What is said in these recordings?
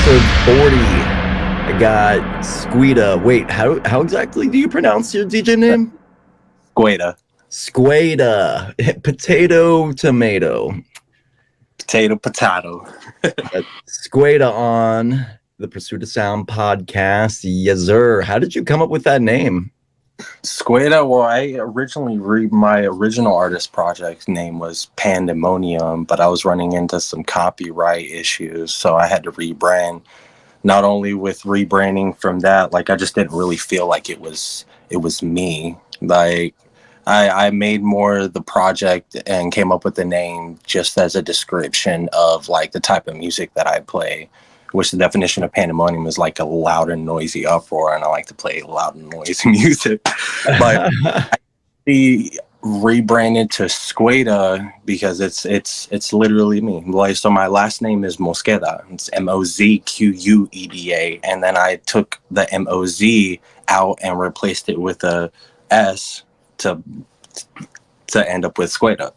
episode 40. I got SQUEDA. Wait, how exactly do you pronounce your DJ name? SQUEDA. SQUEDA. Potato, tomato. Potato. SQUEDA on the Pursuit of Sound podcast. Yes, sir. How did you come up with that name? SQUEDA, well, my original artist project name was Pandemonium, but I was running into some copyright issues, so I had to rebrand. Not only with rebranding from that, like I just didn't really feel like it was me. Like I made more the project and came up with the name just as a description of like the type of music that I play, which the definition of pandemonium is like a loud and noisy uproar, and I like to play loud and noisy music. But the rebranded to SQUEDA because it's literally me. Like, so my last name is Mosqueda. It's Mozqueda, and then I took the Moz out and replaced it with a S to end up with SQUEDA.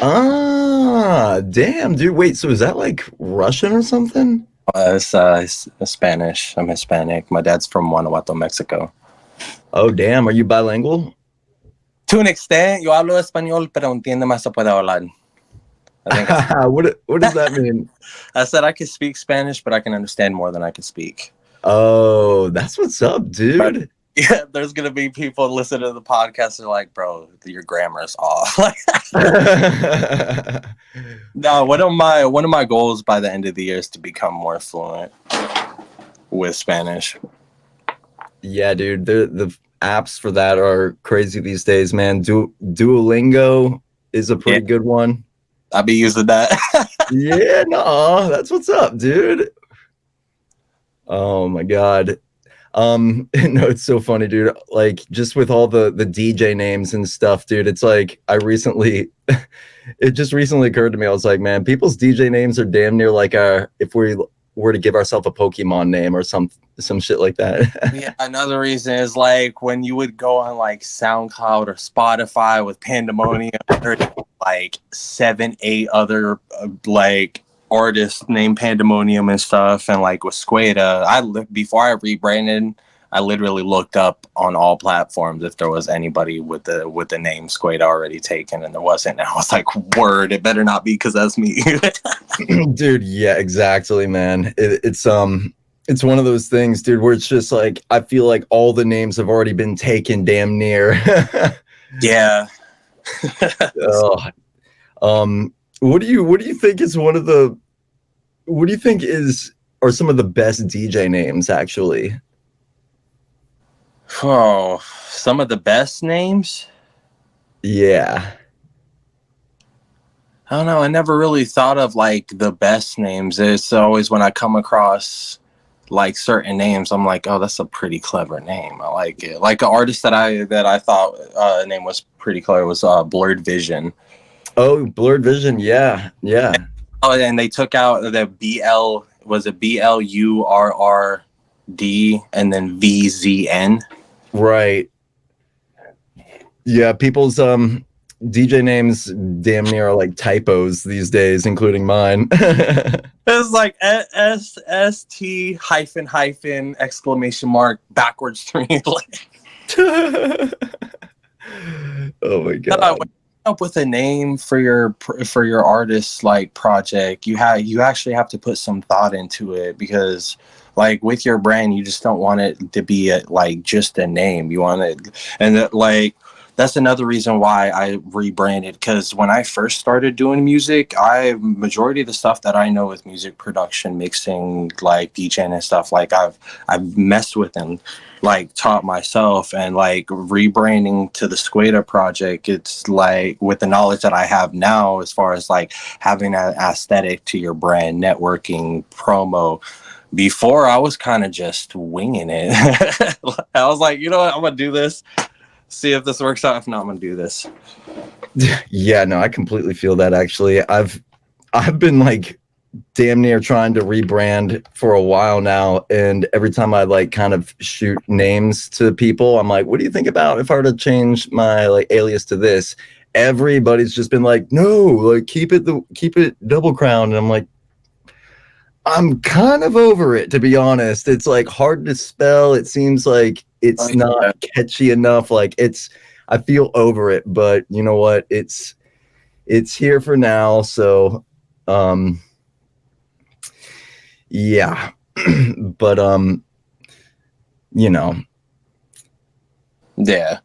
Ah, damn, dude. Wait, so is that like Russian or something? It's Spanish. I'm Hispanic. My dad's from Guanajuato, Mexico. Oh, damn. Are you bilingual? To an extent, yo hablo español, pero entiende más se puede hablar. What does that mean? I said I can speak Spanish, but I can understand more than I can speak. Oh, that's what's up, dude. Yeah, there's gonna be people listening to the podcast and like, bro, your grammar is off. No, one of my goals by the end of the year is to become more fluent with Spanish. Yeah, dude. The apps for that are crazy these days, man. Duolingo is a pretty good one. I'll be using that. Yeah, no, that's what's up, dude. Oh my god. No, it's so funny, dude. Like, just with all the DJ names and stuff, dude, it's like it just recently occurred to me. I was like, man, people's DJ names are damn near like if we were to give ourselves a Pokemon name or some shit like that. Yeah, another reason is like when you would go on like SoundCloud or Spotify with Pandemonium, there's like 7-8 other like artists named Pandemonium and stuff, and like with SQUEDA, before I rebranded, I literally looked up on all platforms if there was anybody with the name SQUEDA already taken, and there wasn't. And I was like, word, it better not be, because that's me. Dude, yeah, exactly, man. It's one of those things, dude, where it's just like I feel like all the names have already been taken damn near. Yeah. What do you think is are some of the best DJ names, actually? Oh, some of the best names? Yeah. I don't know. I never really thought of like the best names. It's always when I come across like certain names, I'm like, oh, that's a pretty clever name. I like it. Like an artist that I thought name was pretty clever was Blurred Vision. Oh, Blurred Vision, yeah. Oh, and they took out the BL, was it BLURRD and then VZN? Right. Yeah, people's DJ names damn near are like typos these days, including mine. It's like ST hyphen exclamation mark backwards 3. Oh my god. Up with a name for your artist like project, you actually have to put some thought into it, because like with your brand, you just don't want it to be like just a name. You want it, and that's another reason why I rebranded, because when I first started doing music, majority of the stuff that I know with music production, mixing, like DJing and stuff, like I've messed with and like taught myself. And like rebranding to the SQUEDA project, it's like with the knowledge that I have now, as far as like having an aesthetic to your brand, networking, promo. Before, I was kind of just winging it. I was like, you know what, I'm gonna do this, see if this works out. If not, I'm gonna do this. Yeah, no, I completely feel that. Actually, I've been like damn near trying to rebrand for a while now, and every time I like kind of shoot names to people, I'm like, what do you think about if I were to change my like alias to this? Everybody's just been like, no, like keep it dblcrwn. And I'm like, I'm kind of over it, to be honest. It's like hard to spell. It seems like Oh, it's not yeah. catchy enough. Like I feel over it, but you know what? It's here for now. So, um, yeah, but you know, Yeah.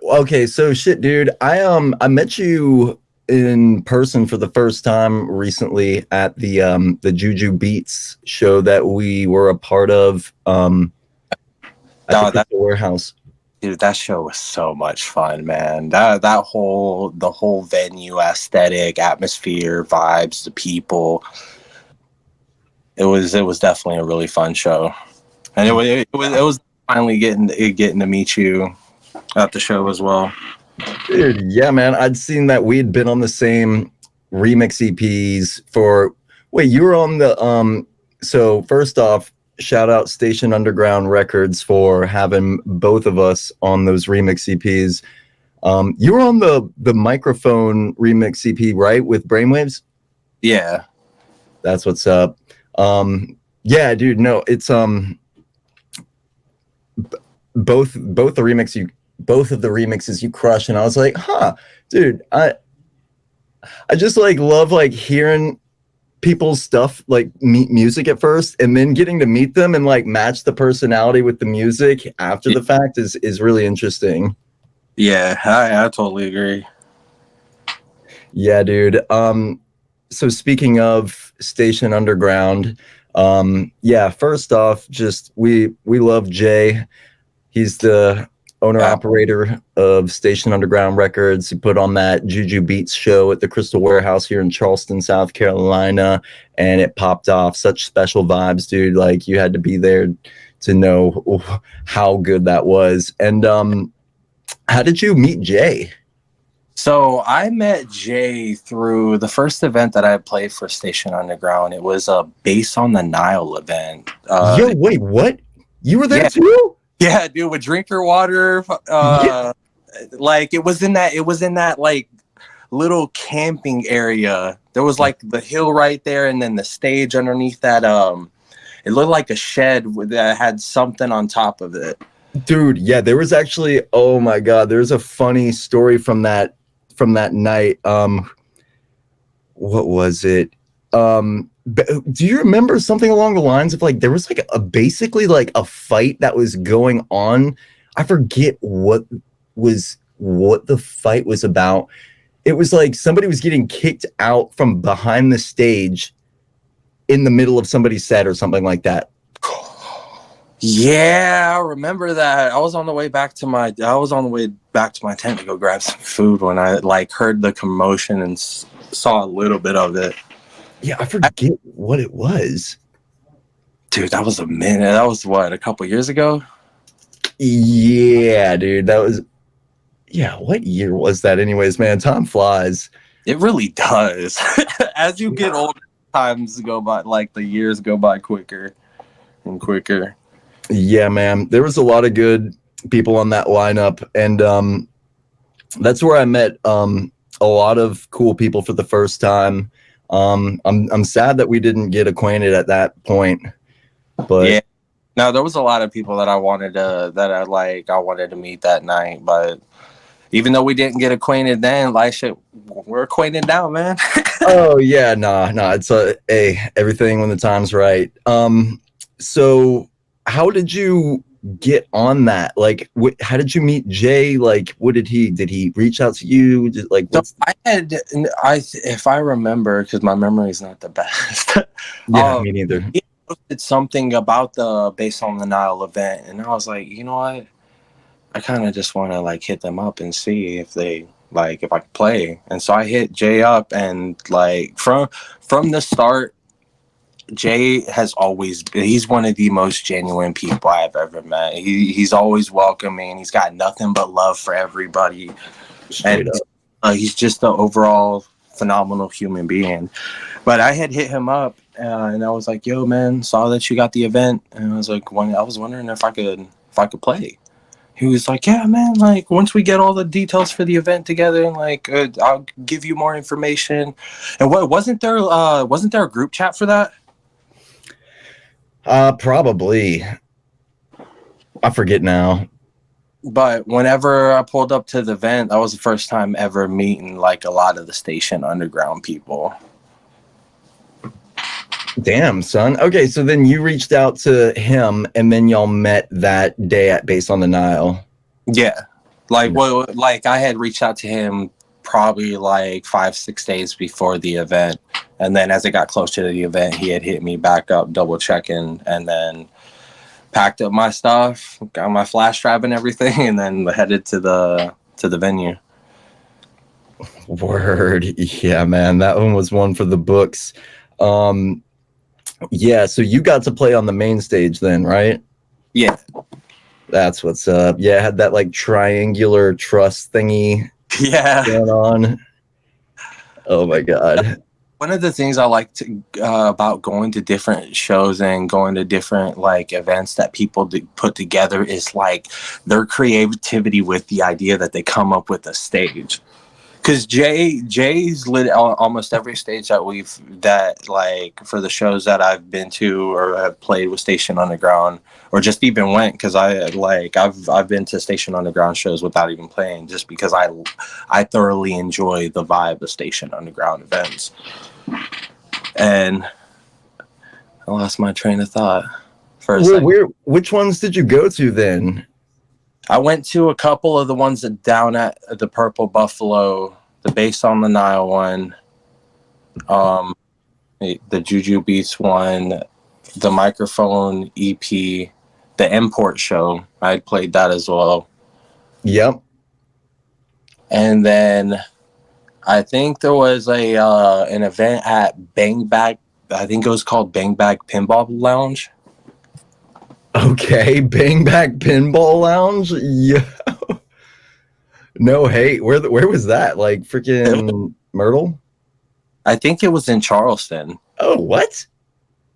okay. So shit, dude. I met you in person for the first time recently at the Juju Beats show that we were a part of at the No, that Crystal Warehouse. dude, that show was so much fun, man. The whole venue aesthetic, atmosphere, vibes, the people. It was definitely a really fun show, and it was finally getting to meet you at the show as well. Dude, yeah, man. I'd seen that we'd been on the same remix EPs for wait, you were on the so first off, shout out Station Underground Records for having both of us on those remix EPs. You were on the microphone remix EP, right? With Brainwaves? Yeah, That's what's up. Yeah, dude, no, it's both of the remixes you crush, and I was like, huh, dude, I just like love like hearing people's stuff, like music at first, and then getting to meet them and like match the personality with the music after the fact is really interesting. yeah, I totally agree. Yeah, dude. So speaking of Station Underground, yeah, first off, just we love Jay. He's the owner Yeah, operator of Station Underground Records. He put on that Juju Beats show at the Crystal Warehouse here in Charleston, South Carolina, and it popped off. Such special vibes, dude. Like you had to be there to know how good that was. And how did you meet Jay? so I met Jay through the first event that I played for Station Underground. It was a Bass on the Nile event. Yo, wait, what? You were there Yeah, too? yeah, dude, with Drinker Water. Yeah. Like it was in that like little camping area. There was like the hill right there, and then the stage underneath that. It looked like a shed that had something on top of it. Dude, yeah, there was actually, oh my God, there's a funny story from that night. What was it? Do you remember something along the lines of like there was like a basically like a fight that was going on? I forget what the fight was about. It was like somebody was getting kicked out from behind the stage in the middle of somebody's set or something like that. Yeah, I remember that. I was on the way back to my tent to go grab some food when I like heard the commotion and saw a little bit of it. Yeah, I forget what it was. Dude, that was a minute. That was what, a couple years ago? Yeah, dude, that was yeah. What year was that, anyways? Man, time flies. It really does. As you get older, times go by, like the years go by quicker and quicker. Yeah, man, there was a lot of good people on that lineup, and that's where I met a lot of cool people for the first time. I'm sad that we didn't get acquainted at that point, but Yeah. No, there was a lot of people that I wanted to meet that night, but even though we didn't get acquainted then, like shit, we're acquainted now, man. oh yeah, nah, it's hey, everything when the time's right. So how did you get on that? Like, how did you meet Jay? Like, what did he reach out to you? Like, So what's if I remember, because my memory is not the best. yeah, me neither. He posted something about the Bass on the Nile event, and I was like, you know what? I kind of just want to like hit them up and see if they like if I could play. And so I hit Jay up, and like from the start, Jay has always been, he's one of the most genuine people I've ever met. He's always welcoming. He's got nothing but love for everybody. Straight And up. he's just an overall phenomenal human being. But I had hit him up, and I was like, "Yo, man, saw that you got the event," and I was like, I was wondering if I could play." He was like, "Yeah, man. Like once we get all the details for the event together, like I'll give you more information." And what wasn't there? Wasn't there a group chat for that? Probably. I forget now. But whenever I pulled up to the event, that was the first time ever meeting like a lot of the Station Underground people. Damn, son. Okay, so then you reached out to him, and then y'all met that day at Base on the Nile. Yeah, like I had reached out to him probably like 5-6 days before the event, and then as it got closer to the event, he had hit me back up, double checking, and then packed up my stuff, got my flash drive and everything, and then headed to the venue. Word. Yeah, man. That one was one for the books. Um, yeah, so you got to play on the main stage then, right? Yeah, That's what's up. Yeah, had that like triangular truss thingy yeah. going on. Oh my god. One of the things I like to about going to different shows and going to different like events that people put together is like their creativity with the idea that they come up with a stage. Because Jay's lit almost every stage that like for the shows that I've been to or have played with Station Underground or just even went, because I've been to Station Underground shows without even playing, just because I thoroughly enjoy the vibe of Station Underground events. And I lost my train of thought for a Well, second. which ones did you go to then? I went to a couple of the ones that down at the Purple Buffalo, the Base on the Nile one, the Juju Beats one, the Microphone EP, the Import show. I played that as well. Yep. And then I think there was an event at Bang Bag. I think it was called Bang Bag Pinball Lounge. Okay, Bang Back Pinball Lounge. Yeah. No hate. Where was that? Like freaking Myrtle? I think it was in Charleston, Oh, what?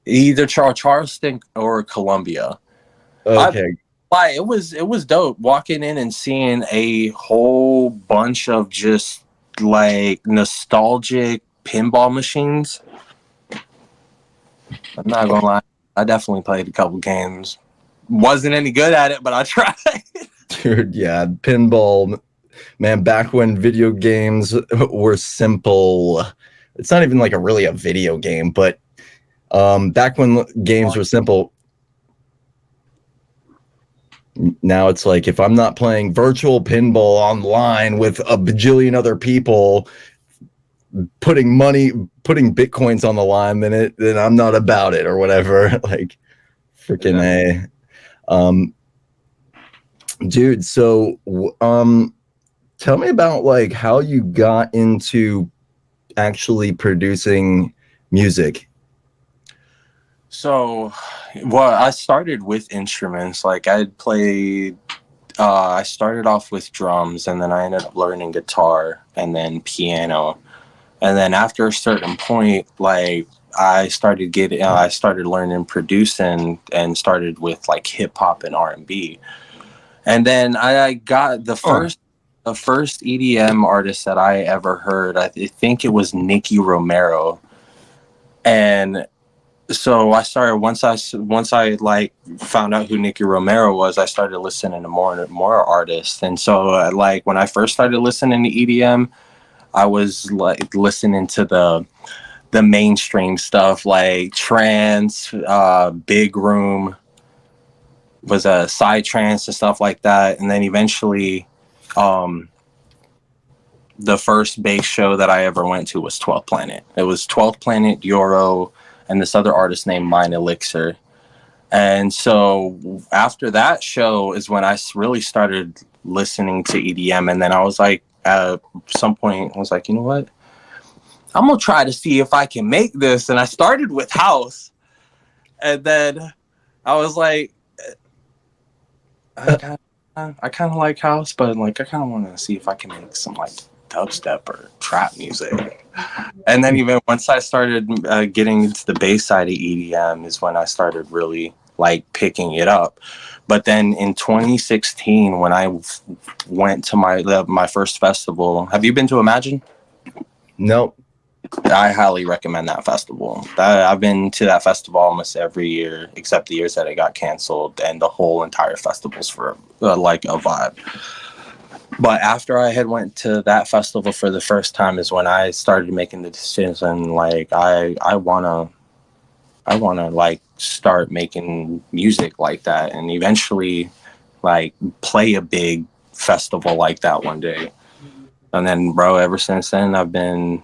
either Charleston or Columbia. Okay. It was dope walking in and seeing a whole bunch of just like nostalgic pinball machines. I'm not gonna lie, I definitely played a couple games. Wasn't any good at it, but I tried. Dude, yeah, pinball, man, back when video games were simple. It's not even like a video game, but back when games were simple, now it's like if I'm not playing virtual pinball online with a bajillion other people putting bitcoins on the line, then I'm not about it or whatever. Like freaking A. Dude, so tell me about like how you got into actually producing music. So, well, I started with instruments. Like I started off with drums, and then I ended up learning guitar and then piano. And then after a certain point, like I started learning producing and started with like hip hop and R&B. And then I got the first EDM artist that I ever heard. I think it was Nicky Romero. And so I started once I like found out who Nicky Romero was, I started listening to more artists. And so like when I first started listening to EDM, I was like listening to the mainstream stuff like trance, big room, was a side trance and stuff like that. And then eventually the first bass show that I ever went to was 12th Planet. It was 12th Planet, Euro, and this other artist named Mind Elixir. And so after that show is when I really started listening to EDM. And then I was like, at some point, I was like, you know what? I'm going to try to see if I can make this. And I started with house. And then I was like, I kind of like house, but like I kind of want to see if I can make some like dubstep or trap music. And then even once I started getting into the bass side of EDM is when I started really like picking it up. But then in 2016, when I went to my first festival, have you been to Imagine? Nope. I highly recommend that festival. I've been to that festival almost every year, except the years that it got canceled, and the whole entire festival's for like a vibe. But after I had went to that festival for the first time is when I started making the decision, like I wanna like start making music like that, and eventually like play a big festival like that one day. And then, bro, ever since then, I've been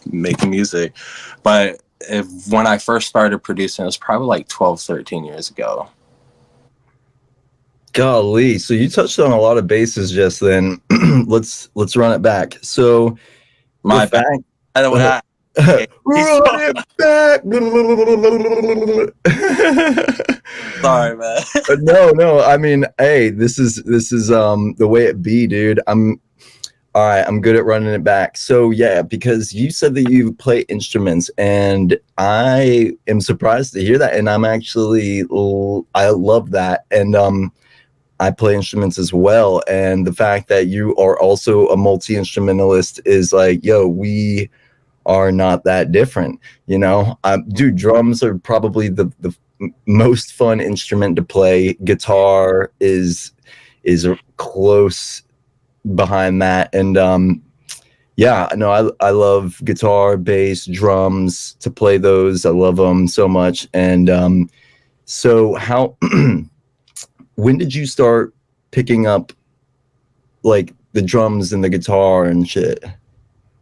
making music. But when I first started producing, it was probably like 12, 13 years ago. Golly, so you touched on a lot of bases just then. Let's run it back. So the My bad. fact I don't uh, okay. run it back. Sorry, man. No. I mean, hey, this is the way it be, dude. I'm all right. I'm good at running it back. So yeah, because you said that you play instruments, and I am surprised to hear that. And I'm actually I love that, and I play instruments as well. And the fact that you are also a multi instrumentalist is like, yo, we are not that different, you know. Dude, drums are probably the most fun instrument to play. Guitar is a close behind that, and yeah, no, I love guitar, bass, drums, to play those. I love them so much. And so how when did you start picking up like the drums and the guitar and shit?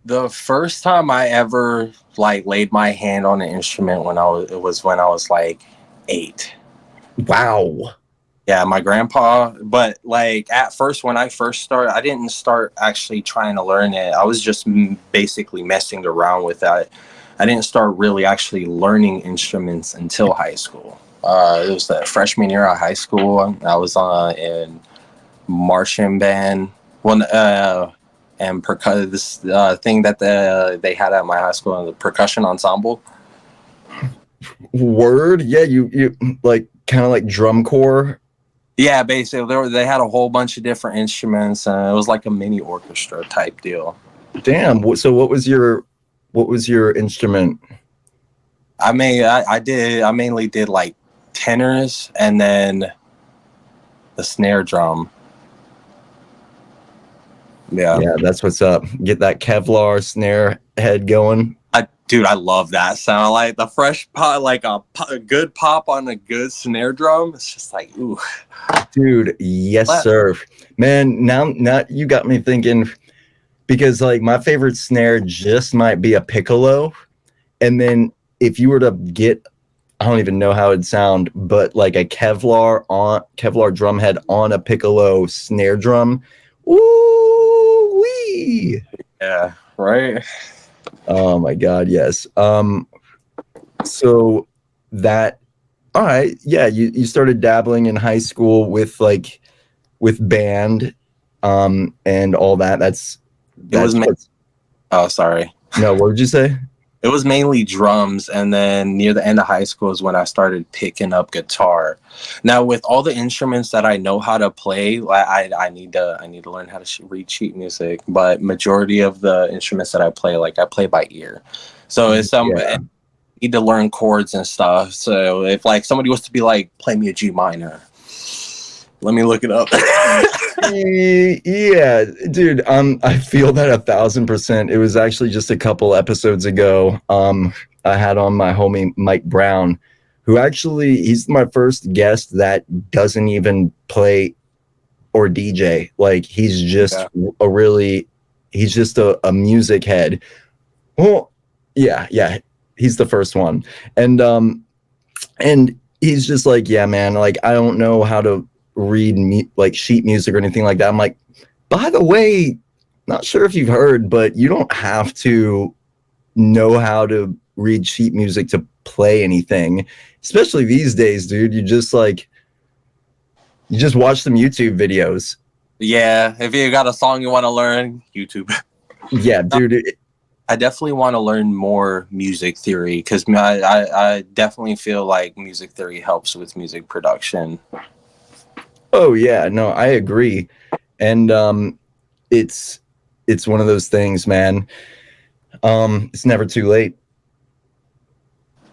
The first time I ever like laid my hand on an instrument it was when I was like 8. Wow. Yeah, my grandpa. But like at first, when I first started, I didn't start actually trying to learn it. I was just basically messing around with that. I didn't start really actually learning instruments until high school. It was the freshman year of high school. I was in marching band. Well, and this thing that they had at my high school, the percussion ensemble. Word. Yeah, you like kind of like drum corps. Yeah, basically they had a whole bunch of different instruments, and it was like a mini orchestra type deal. Damn. So what was your instrument? I mainly did like tenors and then the snare drum. Yeah. Yeah, that's what's up. Get that Kevlar snare head going. Dude, I love that sound. Like the fresh pop, like a good pop on a good snare drum. It's just like, ooh. Dude, yes, sir. Man, now you got me thinking, because like my favorite snare just might be a piccolo. And then if you were to get, I don't even know how it'd sound, but like a Kevlar drum head on a piccolo snare drum. Ooh wee. Yeah, right. Oh my god, yes. So that, all right, yeah, you started dabbling in high school with band and all that. Oh, sorry. No, what did you say? It was mainly drums, and then near the end of high school is when I started picking up guitar. Now, with all the instruments that I know how to play, I need to learn how to read sheet music. But majority of the instruments that I play, like I play by ear. So I need to learn chords and stuff. So if like somebody was to be like, play me a G minor, let me look it up. Yeah, dude, I feel that 1,000%. It was actually just a couple episodes ago. I had on my homie Mike Brown, who actually he's my first guest that doesn't even play or DJ. Like he's just he's just a music head. Well, yeah, he's the first one, and he's just like, yeah, man, like I don't know how to read like sheet music or anything like that. I'm like, by the way, not sure if you've heard, but you don't have to know how to read sheet music to play anything, especially these days, dude. You just watch some YouTube videos. Yeah, if you got a song you want to learn, YouTube. Yeah, dude. I definitely want to learn more music theory because I definitely feel like music theory helps with music production. Oh yeah, no, I agree. And it's one of those things, man. It's never too late.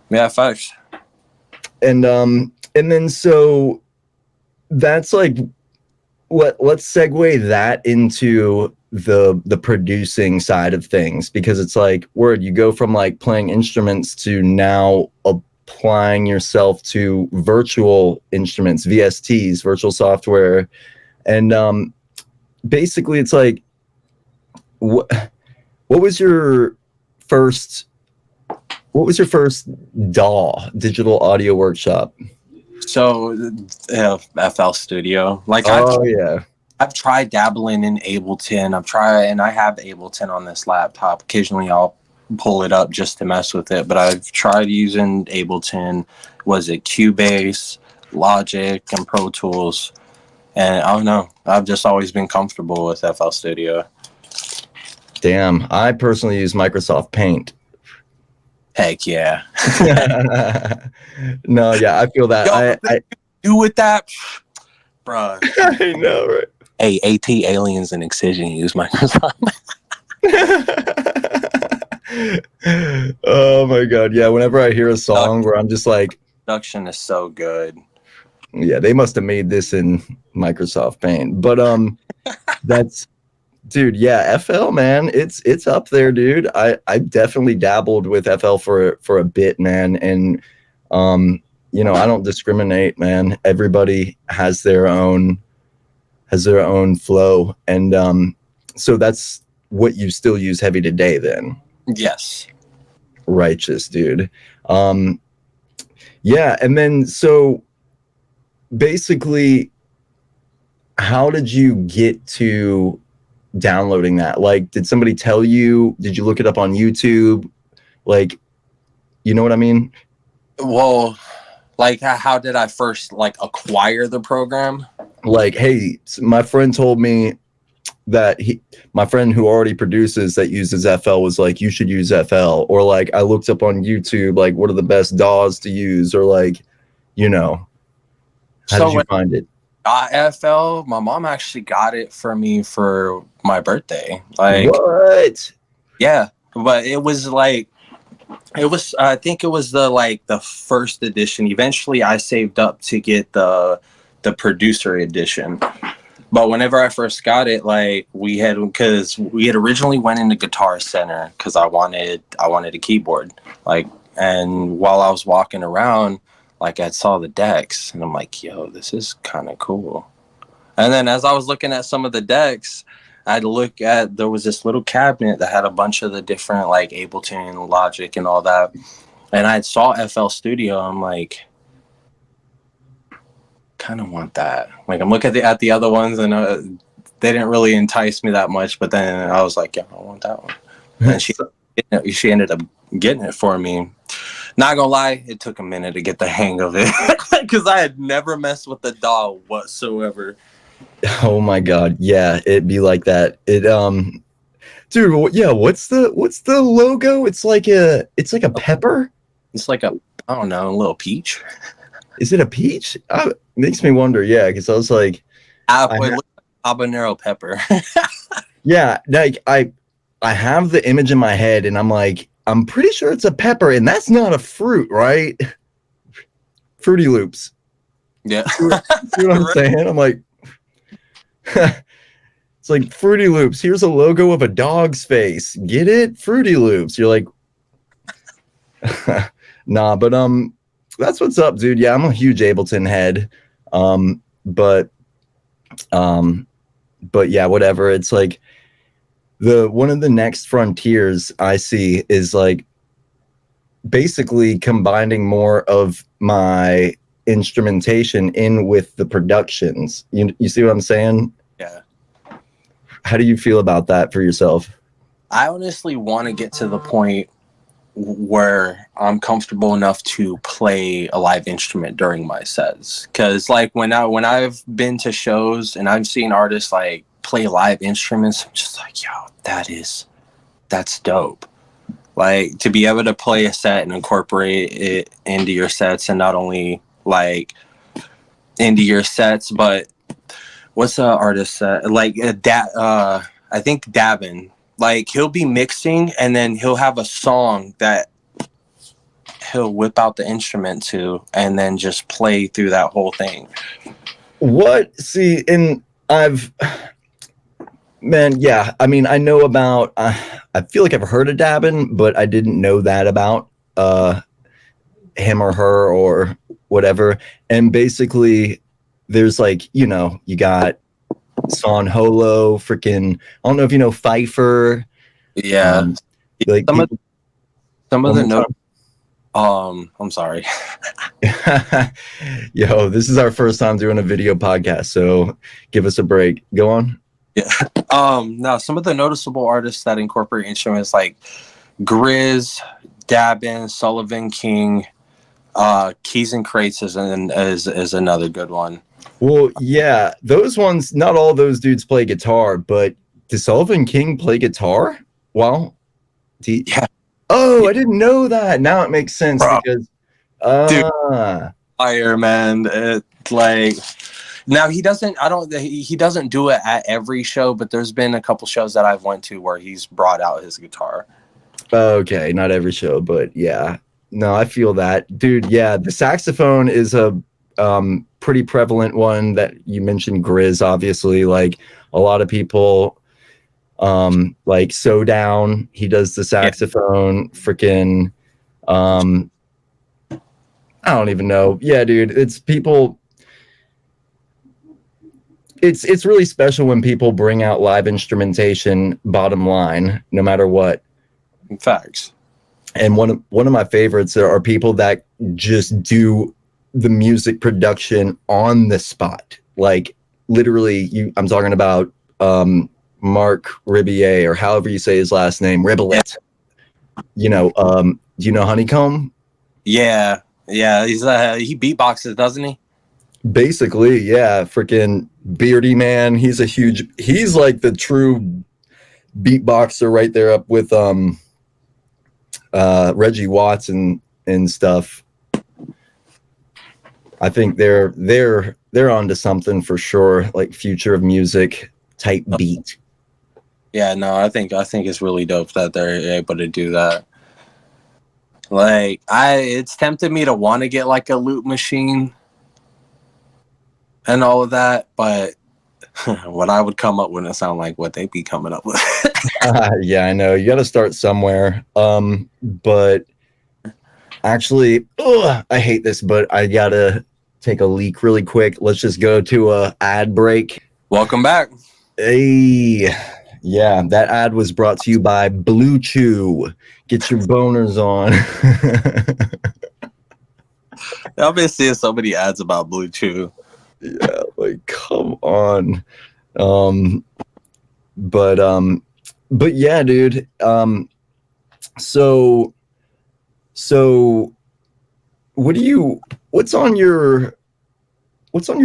Yeah, facts. And then so that's like let's segue that into the producing side of things, because it's like word you go from like playing instruments to now applying yourself to virtual instruments, VSTs, virtual software. And basically it's like what was your first DAW, digital audio workshop? So FL Studio, like Oh yeah. I've tried dabbling in Ableton. I have Ableton on this laptop. Occasionally I'll pull it up just to mess with it, but I've tried using Ableton. Was it Cubase, Logic, and Pro Tools? And I don't know. I've just always been comfortable with FL Studio. Damn, I personally use Microsoft Paint. Heck yeah. No, yeah, I feel that. Yo, I do with that, bruh. I know, right? Hey, AT Aliens and Excision use Microsoft. Oh my god, yeah. Whenever I hear a song where I'm just like, production is so good. yeah, they must have made this in Microsoft Paint. But that's dude, yeah, FL, man, it's up there, dude. I definitely dabbled with FL for a bit, man, and you know, I don't discriminate, man. Everybody has their own flow, and so that's what you still use heavy today, then. Yes. Righteous, dude. Yeah, and then so basically, how did you get to downloading that? Like, did somebody tell you? Did you look it up on YouTube? Like, you know what I mean? Well, like, how did I first like acquire the program? Like, hey, my friend told me that my friend who already produces that uses FL was like, you should use FL. Or like, I looked up on YouTube, like, what are the best DAWs to use? Or like, you know, how did you find it? FL, my mom actually got it for me for my birthday. Like, what? Yeah, but it was like, I think it was the first edition. Eventually I saved up to get the producer edition. But whenever I first got it, like because we had originally went into Guitar Center because I wanted a keyboard. Like, and while I was walking around, like I saw the decks and I'm like, yo, this is kind of cool. And then as I was looking at some of the decks, there was this little cabinet that had a bunch of the different like Ableton, Logic, and all that. And I saw FL Studio. I'm like, kind of want that. Like, I'm looking at the other ones, and they didn't really entice me that much. But then I was like, yeah, I want that one. And she ended up getting it for me. Not gonna lie, it took a minute to get the hang of it because I had never messed with the DAW whatsoever. Oh my god, yeah, it'd be like that. It dude, yeah, what's the logo? It's like a pepper. It's like I don't know, a little peach. Is it a peach? Makes me wonder. Yeah, because I was like, habanero pepper. Yeah, like I have the image in my head, and I'm like, I'm pretty sure it's a pepper, and that's not a fruit, right? Fruity Loops. Yeah. See what I'm saying? I'm like, it's like Fruity Loops. Here's a logo of a dog's face. Get it? Fruity Loops. You're like, nah, but that's what's up, dude. Yeah, I'm a huge Ableton head. But yeah, whatever. It's like one of the next frontiers I see is like basically combining more of my instrumentation in with the productions. You see what I'm saying? Yeah. How do you feel about that for yourself? I honestly want to get to the point where I'm comfortable enough to play a live instrument during my sets. Cause like when I've been to shows and I've seen artists like play live instruments, I'm just like, yo, that's dope. Like to be able to play a set and incorporate it into your sets, and not only like into your sets, but what's the artist set? Like I think Davin like he'll be mixing and then he'll have a song that he'll whip out the instrument to and then just play through that whole thing. What? See, and I've, man, yeah. I mean, I know about. I feel like I've heard of Dabin, but I didn't know that about him or her or whatever. And basically, there's like, you know, you got Son Holo, freaking. I don't know if you know Pfeiffer. Yeah, Like some of the time. notes. I'm sorry. Yo, this is our first time doing a video podcast, so give us a break. Go on. Yeah. Now some of the noticeable artists that incorporate instruments like Grizz, Dabin, Sullivan King, Keys and Crates is another good one. Well, yeah, those ones. Not all those dudes play guitar, but does Sullivan King play guitar? Well, Yeah. Oh, I didn't know that. Now it makes sense because Fire, man. It's like now he doesn't do it at every show, but there's been a couple shows that I've went to where he's brought out his guitar. Okay, not every show, but yeah. No, I feel that. Dude, yeah, the saxophone is a pretty prevalent one that you mentioned. Grizz, obviously, like a lot of people like So Down, he does the saxophone. Freaking I don't even know. Yeah, dude, it's people. It's really special when people bring out live instrumentation, bottom line, no matter what. Facts. And one of my favorites are people that just do the music production on the spot. Like literally, I'm talking about Mark Ribier, or however you say his last name, Ribelet. You know, do you know Honeycomb? Yeah, he's he beatboxes, doesn't he? Basically, yeah. Freaking Beardy Man. He's like the true beatboxer right there up with Reggie Watts and stuff. I think they're onto something for sure, like future of music type beat. Yeah, no, I think it's really dope that they're able to do that. Like it's tempted me to want to get like a loop machine and all of that, but what I would come up with wouldn't sound like what they'd be coming up with. Yeah, I know. You got to start somewhere. But actually, I hate this, but I gotta take a leak really quick. Let's just go to a ad break. Welcome back. Hey, yeah, that ad was brought to you by Blue Chew. Get your boners on. I've been seeing so many ads about Blue Chew. Yeah, like come on. But yeah, dude. So what's on your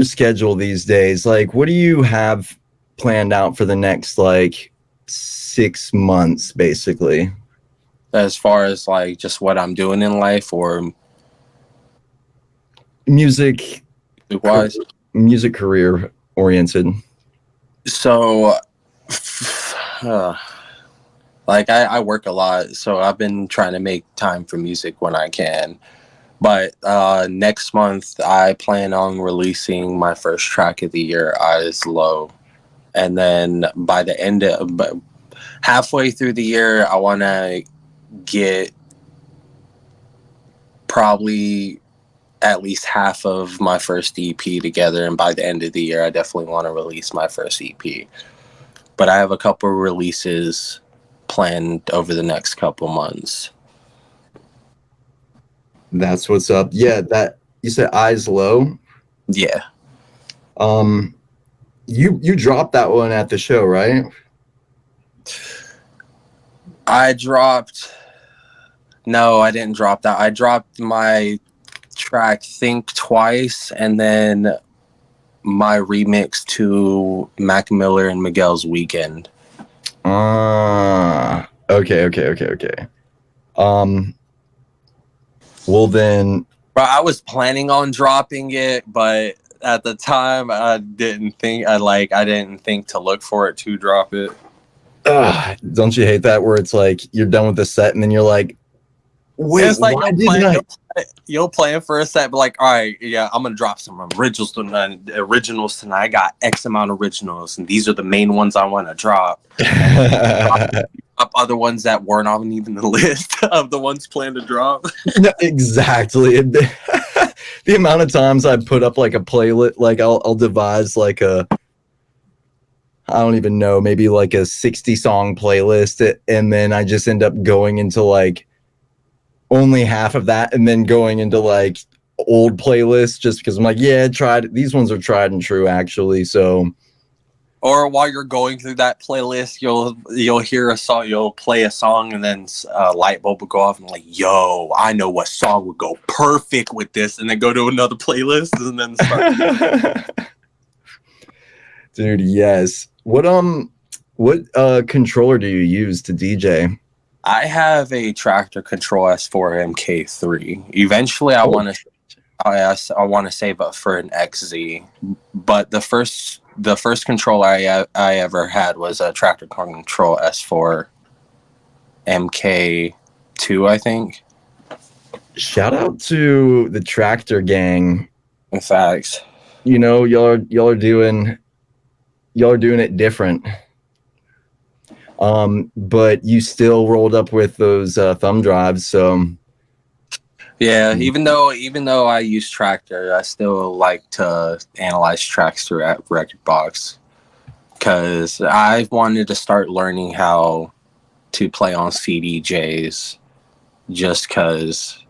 schedule these days? Like, what do you have planned out for the next like 6 months, basically? As far as like just what I'm doing in life or music wise? Music career oriented. So like I work a lot, so I've been trying to make time for music when I can. But next month I plan on releasing my first track of the year, Eyes Low. And then by the end of halfway through the year, I want to get probably at least half of my first EP together, and by the end of the year I definitely want to release my first EP. But I have a couple releases planned over the next couple months. That's what's up. Yeah, that you said Eyes Low. Yeah. You dropped that one at the show, right? No, I didn't drop that. I dropped my track Think Twice and then my remix to Mac Miller and Miguel's Weekend. Okay. Well then, But I was planning on dropping it, but at the time I didn't think to look for it to drop it. Don't you hate that where it's like you're done with the set and then you're like, wait, It's like why didn't I? you'll plan for a set, but like, all right, yeah, I'm gonna drop some originals tonight. I got X amount of originals, and these are the main ones I want to drop. Up other ones that weren't on even the list of the ones planned to drop. No, exactly. The amount of times I put up like a playlist, like I'll devise like a, I don't even know, maybe like a 60 song playlist, and then I just end up going into like only half of that, and then going into like old playlists just because I'm like, yeah, these ones are tried and true actually. So, or while you're going through that playlist, you'll hear a song, you'll play a song, and then a light bulb will go off, and like, yo, I know what song would go perfect with this, and then go to another playlist, and then start. Dude, yes. What controller do you use to DJ? I have a Tractor Control S4 MK3. Eventually, I want to save up for an XZ, but the first controller I ever had was a Tractor Control S4 MK2, I think. Shout out to the Tractor gang. In fact, you know, y'all are doing it different. But you still rolled up with those thumb drives, so yeah. Even though I use Tractor, I still like to analyze tracks through Rekordbox because I wanted to start learning how to play on CDJs. Just because,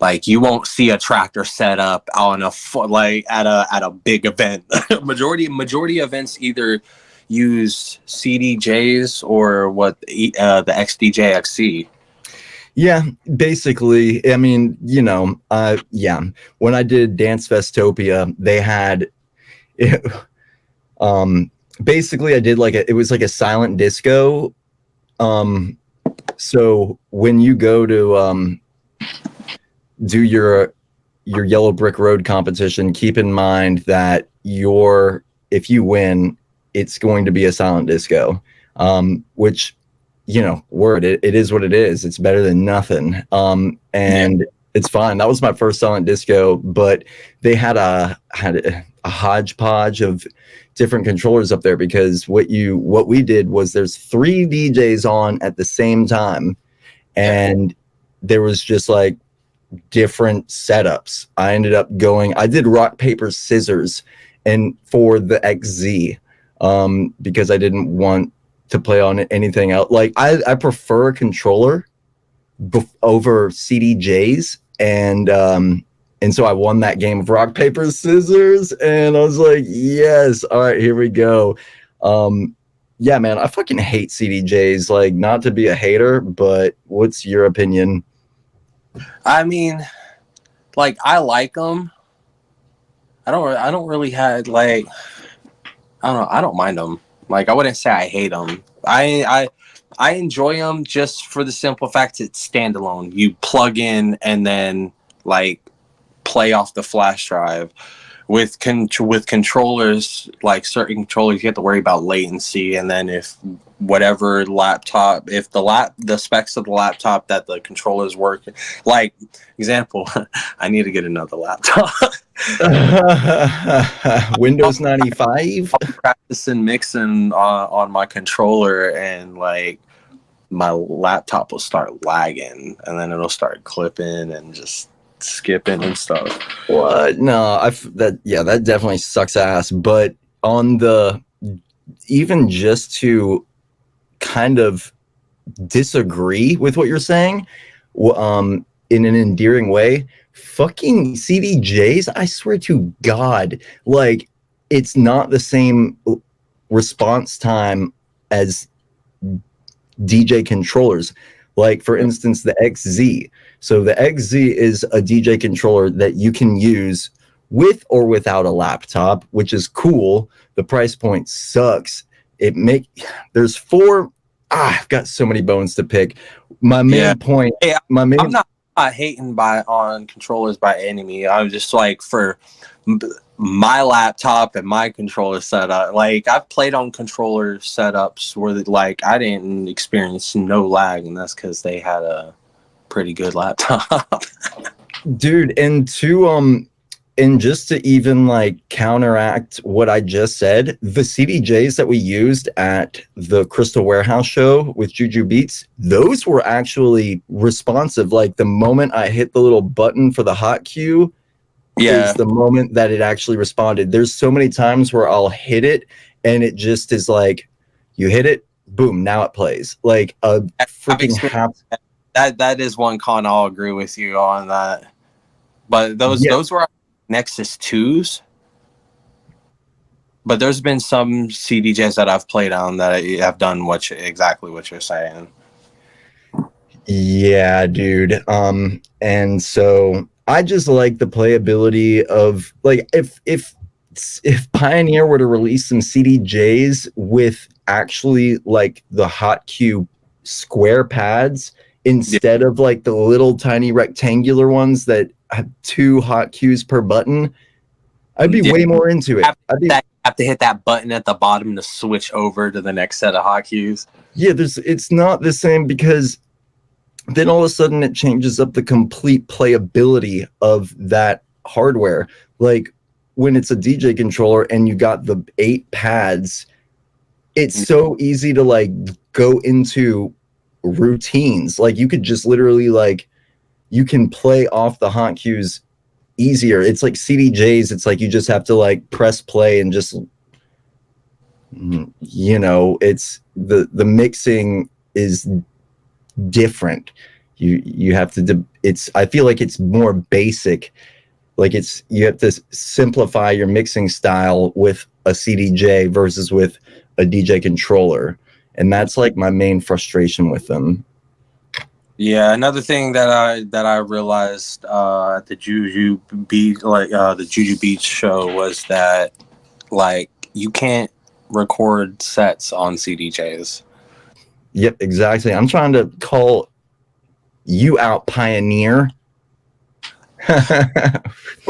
like, you won't see a Tractor set up on at a big event. majority events either use CDJs or the XDJ XC. Yeah, basically. I mean, you know, yeah. When I did Dance Festopia, they had it, basically I did it was like a silent disco. So when you go to do your Yellow Brick Road competition, keep in mind that if you win, it's going to be a silent disco, which, you know, it is what it is. It's better than nothing. And it's fine. That was my first silent disco, but they had a hodgepodge of different controllers up there because what we did was there's 3 DJs on at the same time, and there was just like different setups. I did rock, paper, scissors and for the XZ, because I didn't want to play on anything else. Like I prefer a controller over CDJs, and so I won that game of rock, paper, scissors, and I was like, yes, all right, here we go. Yeah, man, I fucking hate CDJs. Like, not to be a hater, but what's your opinion? I mean, like, I like them. I don't really have like, I don't know. I don't mind them. Like, I wouldn't say I hate them. I enjoy them just for the simple fact it's standalone. You plug in and then like play off the flash drive. With controllers, like certain controllers, you have to worry about latency, and then if the specs of the laptop that the controllers work, like example, I need to get another laptop. Windows 95. Practicing mixing on my controller, and like my laptop will start lagging, and then it'll start clipping and just skipping and stuff. What? No, that definitely sucks ass. But even just to kind of disagree with what you're saying, in an endearing way, fucking CDJs, I swear to God, like, it's not the same response time as DJ controllers. Like, for instance, the XZ. So the XZ is a DJ controller that you can use with or without a laptop, which is cool. The price point sucks. I've got so many bones to pick. My main point. Hey, I'm not not hating on controllers by any means. I'm just like for my laptop and my controller setup. Like I've played on controller setups where like I didn't experience no lag, and that's because they had a pretty good laptop. Dude, and just to even like counteract what I just said, the CDJs that we used at the Crystal Warehouse show with Juju Beats, those were actually responsive. Like the moment I hit the little button for the hot cue is the moment that it actually responded. There's so many times where I'll hit it and it just is like, you hit it, boom, now it plays. Like a freaking half. That is one con. I'll agree with you on that. But those were Nexus 2s. But there's been some CDJs that I've played on that have done exactly what you're saying. Yeah, dude. And so I just like the playability of like if Pioneer were to release some CDJs with actually like the hotkey square pads instead of like the little tiny rectangular ones that have 2 hotkeys per button, I'd be way more into it. Have to hit that button at the bottom to switch over to the next set of hotkeys. Yeah, it's not the same because then all of a sudden it changes up the complete playability of that hardware. Like when it's a DJ controller and you got the 8 pads, it's so easy to like go into routines. Like you could just literally like, you can play off the hot cues easier. It's like CDJs. It's like you just have to like press play and just, you know, it's the mixing is different. You have to I feel like it's more basic. Like you have to simplify your mixing style with a CDJ versus with a DJ controller, and that's like my main frustration with them. Yeah, another thing that I realized at the Juju Beats show was that like you can't record sets on CDJs. Yep, exactly. I'm trying to call you out, Pioneer.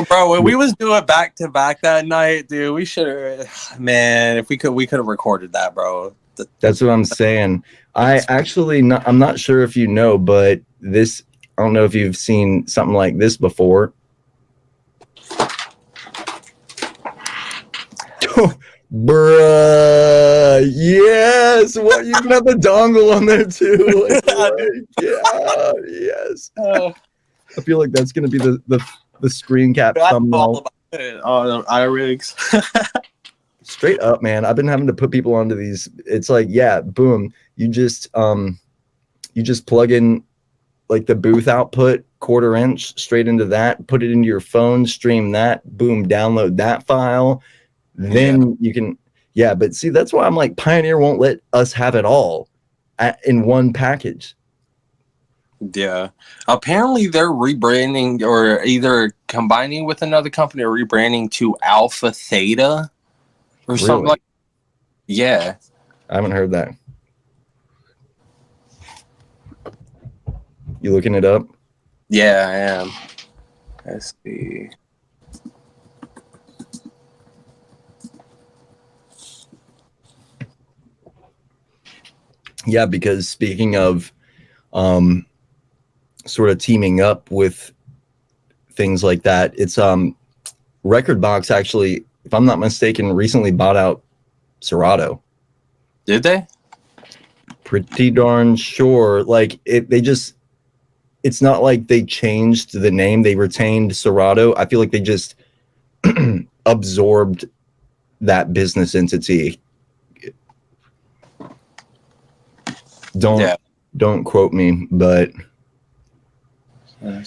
Bro, when we was doing back to back that night, dude, we should have, man, if we could have recorded that, bro. That's what I'm saying. I'm not sure if you know, but I don't know if you've seen something like this before. Bruh, yes. What, you can have the dongle on there too. Like, yeah, yes. I feel like that's gonna be the screen cap thumbnail. Straight up, man. I've been having to put people onto these. It's like, yeah, boom. You just plug in like the booth output 1/4 inch straight into that, put it into your phone, stream that, boom, download that file. Then you can, but see, that's why I'm like, Pioneer won't let us have it all in one package. Yeah. Apparently they're rebranding or either combining with another company or rebranding to Alpha Theta or something like that. Yeah. I haven't heard that. You looking it up? Yeah, I am. Let's see. Yeah, because speaking of sort of teaming up with things like that, it's Rekordbox actually, if I'm not mistaken, recently bought out Serato. Did they? Pretty darn sure. Like it's not like they changed the name, they retained Serato. I feel like they just absorbed that business entity. Don't quote me, but it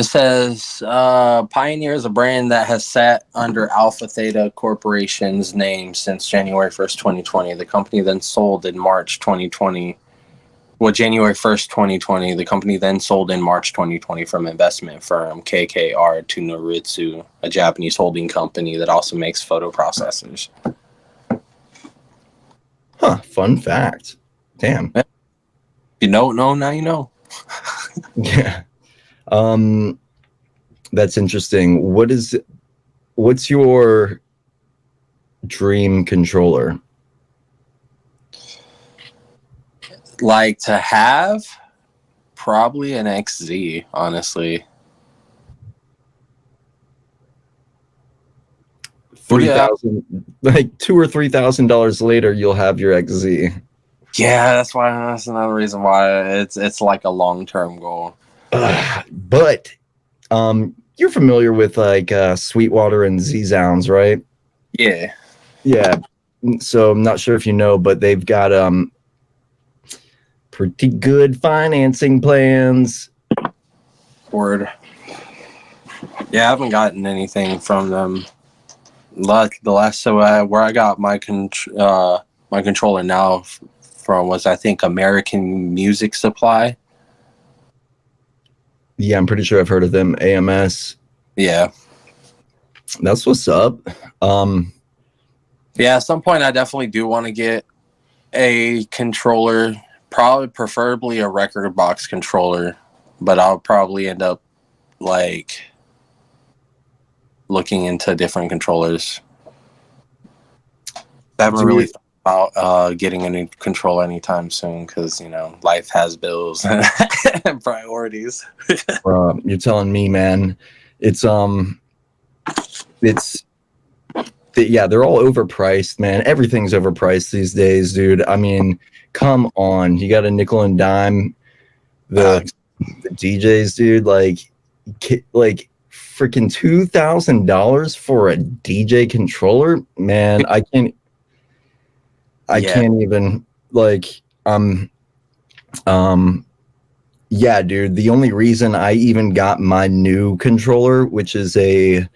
says Pioneer is a brand that has sat under Alpha Theta Corporation's name since January 1st, 2020. The company then sold in March 2020. Well, January 1st, 2020. The company then sold in March 2020 from investment firm KKR to Noritsu, a Japanese holding company that also makes photo processors. Huh, fun fact. Damn. You don't know, now you know. Yeah. That's interesting. What's your dream controller? Like to have probably an XZ, honestly. What do you have? 3,000, like $2,000 or $3,000 later, you'll have your XZ. Yeah, that's another reason why it's like a long-term goal. But you're familiar with like Sweetwater and Z-Sounds, right? Yeah. Yeah. So I'm not sure if you know, but they've got pretty good financing plans. Word. Yeah, I haven't gotten anything from them. Like the last where I got my my controller now from was, I think, American Music Supply. Yeah, I'm pretty sure I've heard of them. AMS. Yeah. That's what's up. Yeah, at some point I definitely do want to get a controller, probably preferably a record box controller, but I'll probably end up like looking into different controllers. I haven't really thought about getting a new controller anytime soon because, you know, life has bills and priorities. You're telling me, man. It's yeah, they're all overpriced, man. Everything's overpriced these days, dude. I mean, come on. You got a nickel and dime the DJs, dude. Like freaking $2,000 for a DJ controller, man. I can't even like yeah, dude. The only reason I even got my new controller, which is a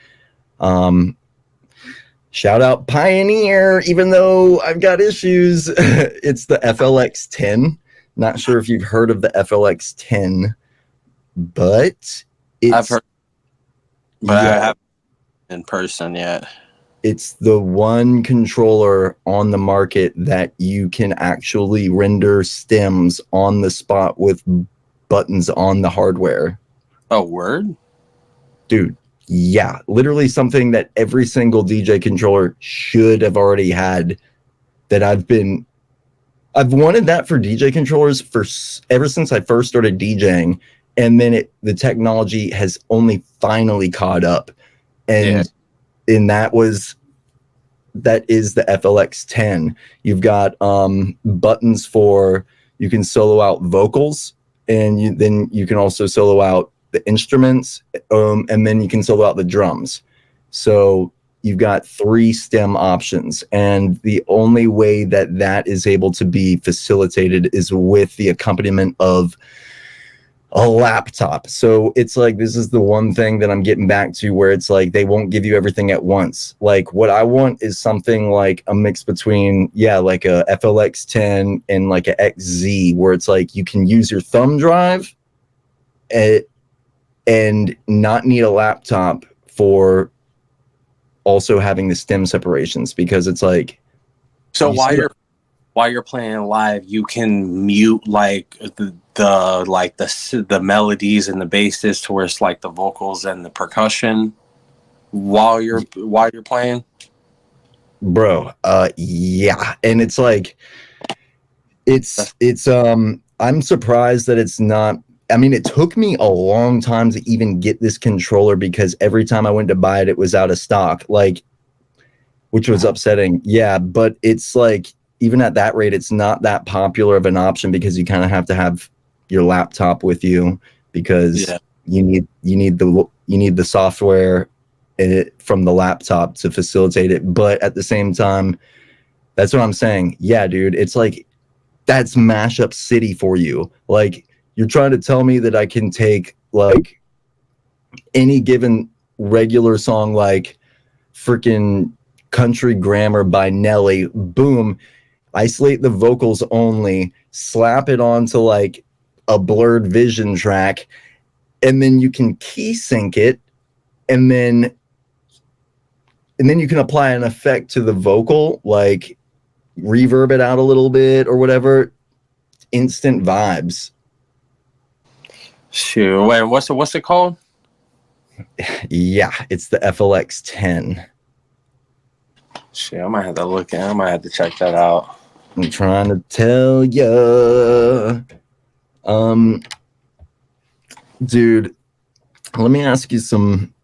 shout out Pioneer, even though I've got issues, it's the FLX10. Not sure if you've heard of the FLX10, but I've heard, but I haven't in person yet. It's the one controller on the market that you can actually render stems on the spot with buttons on the hardware. Oh, word? Dude, yeah. Literally something that every single DJ controller should have already had, that I've wanted that for DJ controllers for ever since I first started DJing, and then the technology has only finally caught up. And that is the FLX10. You've got buttons for, you can solo out vocals, and then you can also solo out the instruments, and then you can solo out the drums. So you've got 3 stem options, and the only way that is able to be facilitated is with the accompaniment of a laptop. So it's like, this is the one thing that I'm getting back to, where it's like they won't give you everything at once. Like what I want is something like a mix between, like a FLX10 and like a XZ, where it's like you can use your thumb drive and not need a laptop for also having the stem separations, because it's like, so while you're playing live, you can mute like the melodies and the basses to where it's like the vocals and the percussion while you're playing. Bro, yeah. And it's like, I'm surprised that it's not. I mean, it took me a long time to even get this controller, because every time I went to buy it, it was out of stock, like, which was upsetting. Yeah, but it's like, even at that rate, it's not that popular of an option, because you kind of have to have your laptop with you, because you need the software from the laptop to facilitate it. But at the same time, that's what I'm saying. Yeah, dude, it's like, that's mashup city for you. Like, you're trying to tell me that I can take like any given regular song, like freaking Country Grammar by Nelly, boom, isolate the vocals only, slap it onto like a Blurred Vision track, and then you can key sync it, and then you can apply an effect to the vocal, like reverb it out a little bit or whatever. instant vibes. Shoot, wait, what's it called? Yeah, it's the FLX 10. Shit, I might have to look at. I might have to check that out. I'm trying to tell ya. Dude, let me ask you some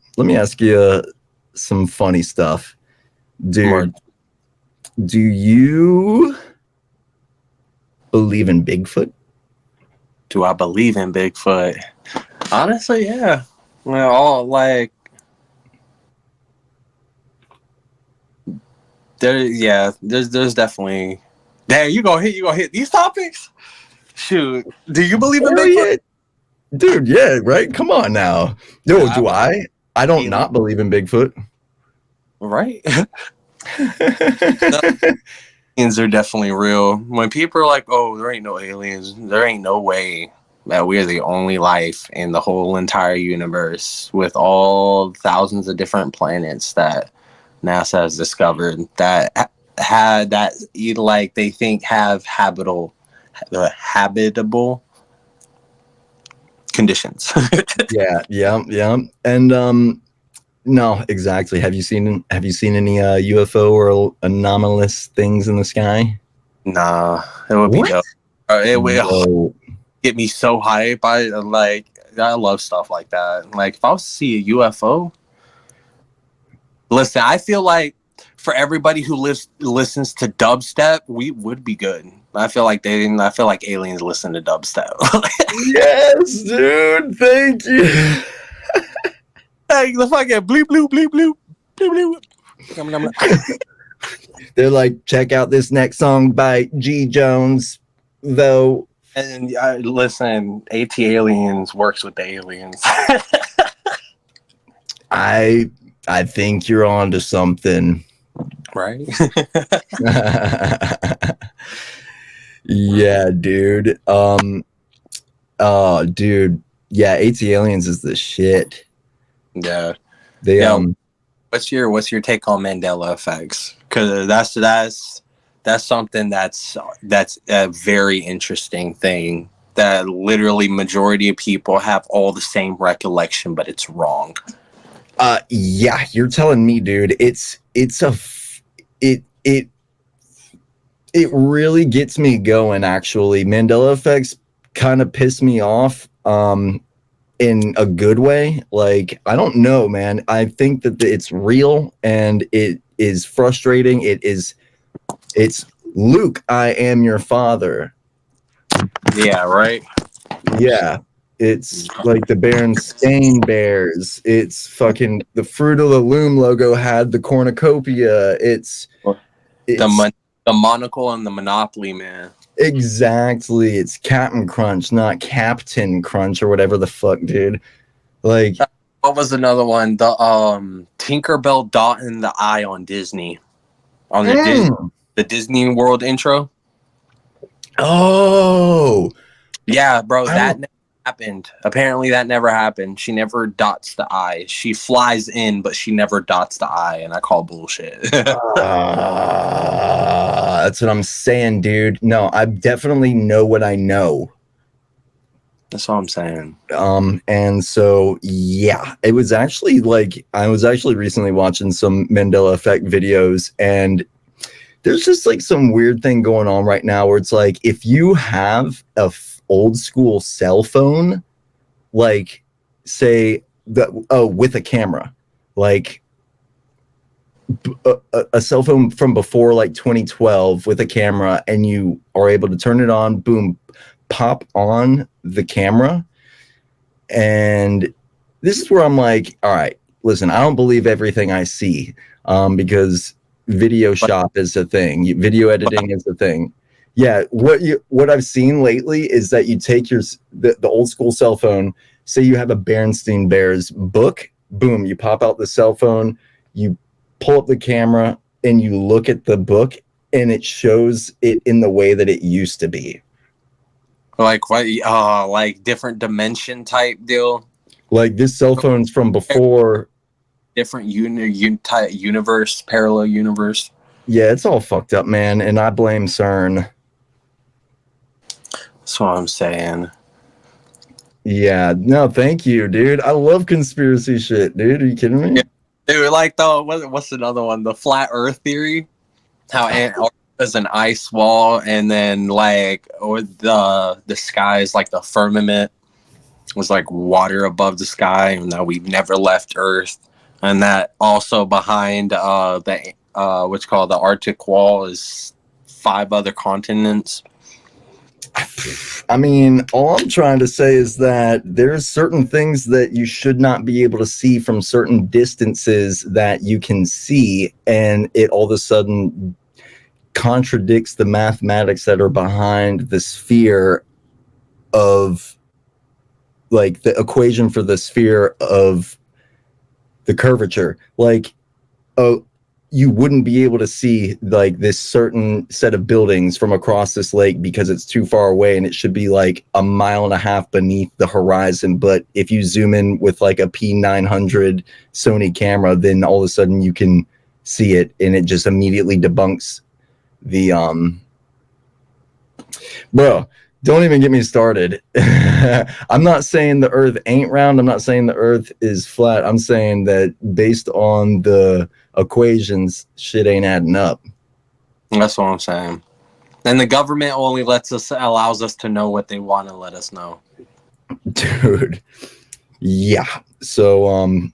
funny stuff. Dude, do you believe in Bigfoot? Do I believe in Bigfoot? Honestly, yeah. Well, all like there's definitely. Damn, you gonna hit these topics? Shoot, do you believe in Bigfoot? Yeah. Dude, yeah, right. Come on now. No, do I? I don't not believe in Bigfoot. Right. Aliens are definitely real. When people are like, "Oh, there ain't no aliens," there ain't no way that we're the only life in the whole entire universe, with all thousands of different planets that NASA has discovered that had that like they think have habitable conditions. Yeah. And no, exactly. Have you seen any UFO or anomalous things in the sky? Nah, it would be dope. It will get me so hype. I love stuff like that. Like if I was to see a UFO, listen, I feel like for everybody who listens to dubstep, we would be good. I feel like aliens listen to dubstep. Yes, dude. Thank you. Hey, the fucking bleep bloop bleep bloop bleep bloop. They're like, check out this next song by G Jones, though. And listen, AT Aliens works with the aliens. I think you're onto something. Right? Yeah, dude. Oh, dude. Yeah, AT Aliens is the shit. Yeah. They What's your take on Mandela effects? Because that's something that's a very interesting thing. That literally majority of people have all the same recollection, but it's wrong. Yeah, you're telling me, dude. It really gets me going. Actually, Mandela effects kind of piss me off. In a good way. Like, I don't know, man. I think that it's real and it is frustrating. It's Luke, I am your father. Yeah, right. Yeah. It's like the Berenstain Bears. It's fucking the Fruit of the Loom logo had the cornucopia. It's the monocle and the Monopoly Man. Exactly. It's Captain Crunch, not Captain Crunch or whatever the fuck, dude. Like, what was another one? The Tinkerbell dot in the eye on Disney. On the Disney World intro. Oh. Yeah, bro, that never happened. Apparently that never happened. She never dots the eye. She flies in, but she never dots the eye, and I call bullshit. That's what I'm saying, dude. No, I definitely know what I know. That's all I'm saying. And so yeah, it was actually like I was actually recently watching some Mandela effect videos, and there's just like some weird thing going on right now where it's like if you have a old school cell phone, like say with a camera, like a cell phone from before like 2012 with a camera, and you are able to turn it on, boom, pop on the camera. And this is where I'm like, all right, listen, I don't believe everything I see, because video shop is a thing, video editing is a thing. Yeah, what I've seen lately is that you take the old school cell phone, say you have a Berenstain Bears book, boom, you pop out the cell phone, you pull up the camera, and you look at the book, and it shows it in the way that it used to be. Like what? Like different dimension type deal. Like this cell phone's from before. Different universe, parallel universe. Yeah, it's all fucked up, man, and I blame CERN. That's what I'm saying. Yeah, no, thank you, dude. I love conspiracy shit, dude. Are you kidding me? Yeah. Dude, like what's another one? The flat Earth theory. How Antarctica is an ice wall, and then like or the sky is like the firmament was like water above the sky, and that we've never left Earth, and that also behind the what's called the Arctic wall is 5 other continents. I mean, all I'm trying to say is that there's certain things that you should not be able to see from certain distances that you can see, and it all of a sudden contradicts the mathematics that are behind the sphere of, like, the equation for the sphere of the curvature. Like, oh, you wouldn't be able to see like this certain set of buildings from across this lake because it's too far away, and it should be like a mile and a half beneath the horizon. But if you zoom in with like a P900 Sony camera, then all of a sudden you can see it, and it just immediately debunks the bro. Don't even get me started. I'm not saying the earth ain't round. I'm not saying the earth is flat. I'm saying that based on the equations, shit ain't adding up. That's what I'm saying. And the government only allows us to know what they want to let us know. Dude. Yeah. So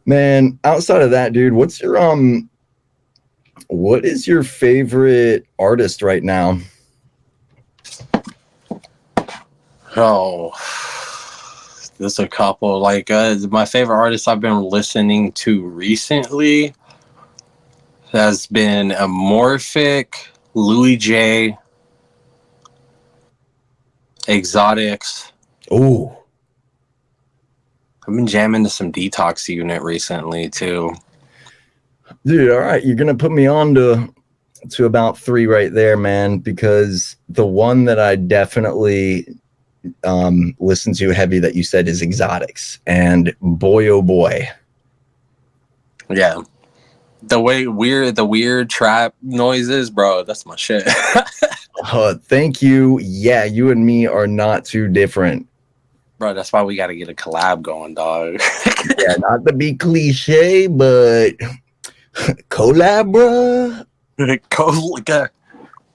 man, outside of that, dude, what is your favorite artist right now? Oh, there's a couple. Like my favorite artist I've been listening to recently has been Amorphic, Louis J, Exotics. Oh, I've been jamming to some Detox Unit recently too. dude, all right, you're gonna put me on to about 3 right there, man, because the one that I definitely listen to heavy that you said is Exotics, and boy oh boy, Yeah, the weird trap noises, bro, that's my shit. thank you. Yeah, you and me are not too different. Bro, that's why we got to get a collab going, dog. Yeah, not to be cliche, but collab, bro.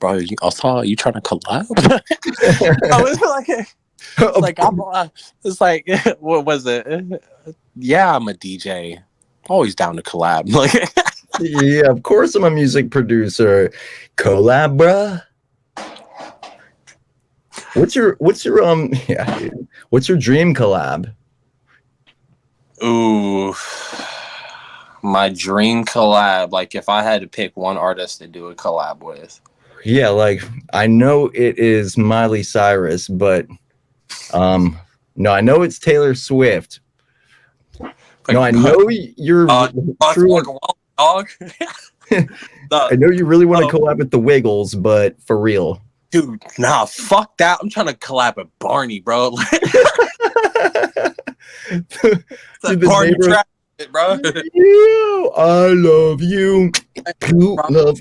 Bro, I saw you trying to collab. I was it's like what was it? Yeah, I'm a DJ. Always down to collab. Like, Yeah, of course I'm a music producer. Collab, bruh. What's your yeah, dude. What's your dream collab? ooh, my dream collab. Like, if I had to pick one artist to do a collab with. Yeah, like I know it is Miley Cyrus, but no, I know it's Taylor Swift. No, I know you're true. Dog. I know you really want to collab with the Wiggles, but for real. Dude, nah, fuck that. I'm trying to collab with Barney, bro. Dude, Barney trap, bro. You, I love you. You love.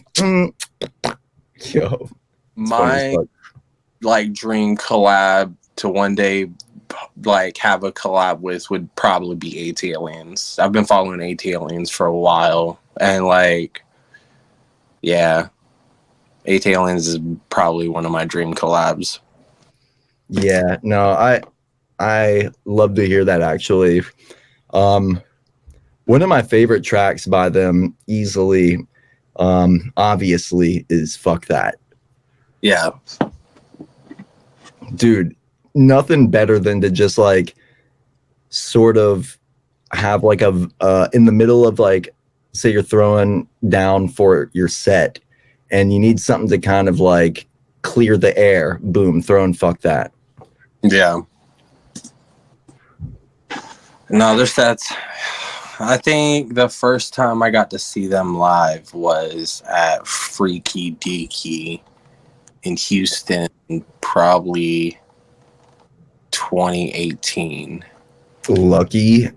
Yo, my like dream collab to one day like have a collab with would probably be AT-Aliens. I've been following AT-Aliens for a while, and like, yeah, AT-Aliens is probably one of my dream collabs. Yeah, no, I love to hear that actually. One of my favorite tracks by them easily, obviously, is Fuck That. Yeah. Dude, nothing better than to just like sort of have like a in the middle of, like, say you're throwing down for your set and you need something to kind of like clear the air, boom, throwing Fuck That. Yeah. No, there's that. I think the first time I got to see them live was at Freaky Deaky in Houston, probably 2018. Lucky.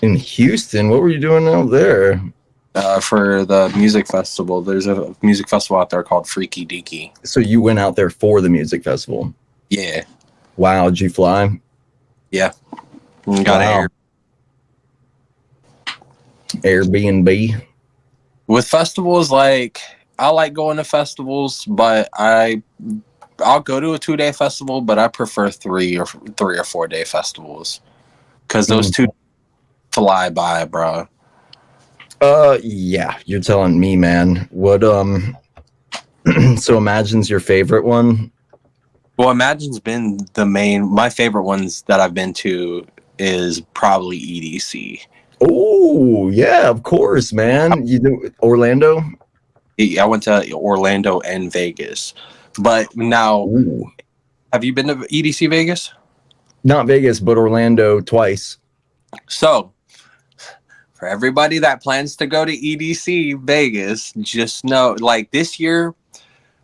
In Houston, what were you doing out there? For the music festival. There's a music festival out there called Freaky Deaky. So you went out there for the music festival? Yeah. Wow, did you fly? Yeah. Got Wow. Airbnb. With festivals, like I like going to festivals, but I'll go to a 2-day festival, but I prefer 3 or 4 day festivals because those two fly by, bro. Yeah, you're telling me, man. What so Imagine's your favorite one? Well, Imagine's been my favorite ones that I've been to is probably EDC. Oh, yeah, of course, man. You do Orlando? I went to Orlando and Vegas. But now, Ooh. have you been to EDC Vegas? Not Vegas, but Orlando twice. So, for everybody that plans to go to EDC Vegas, just know, like this year,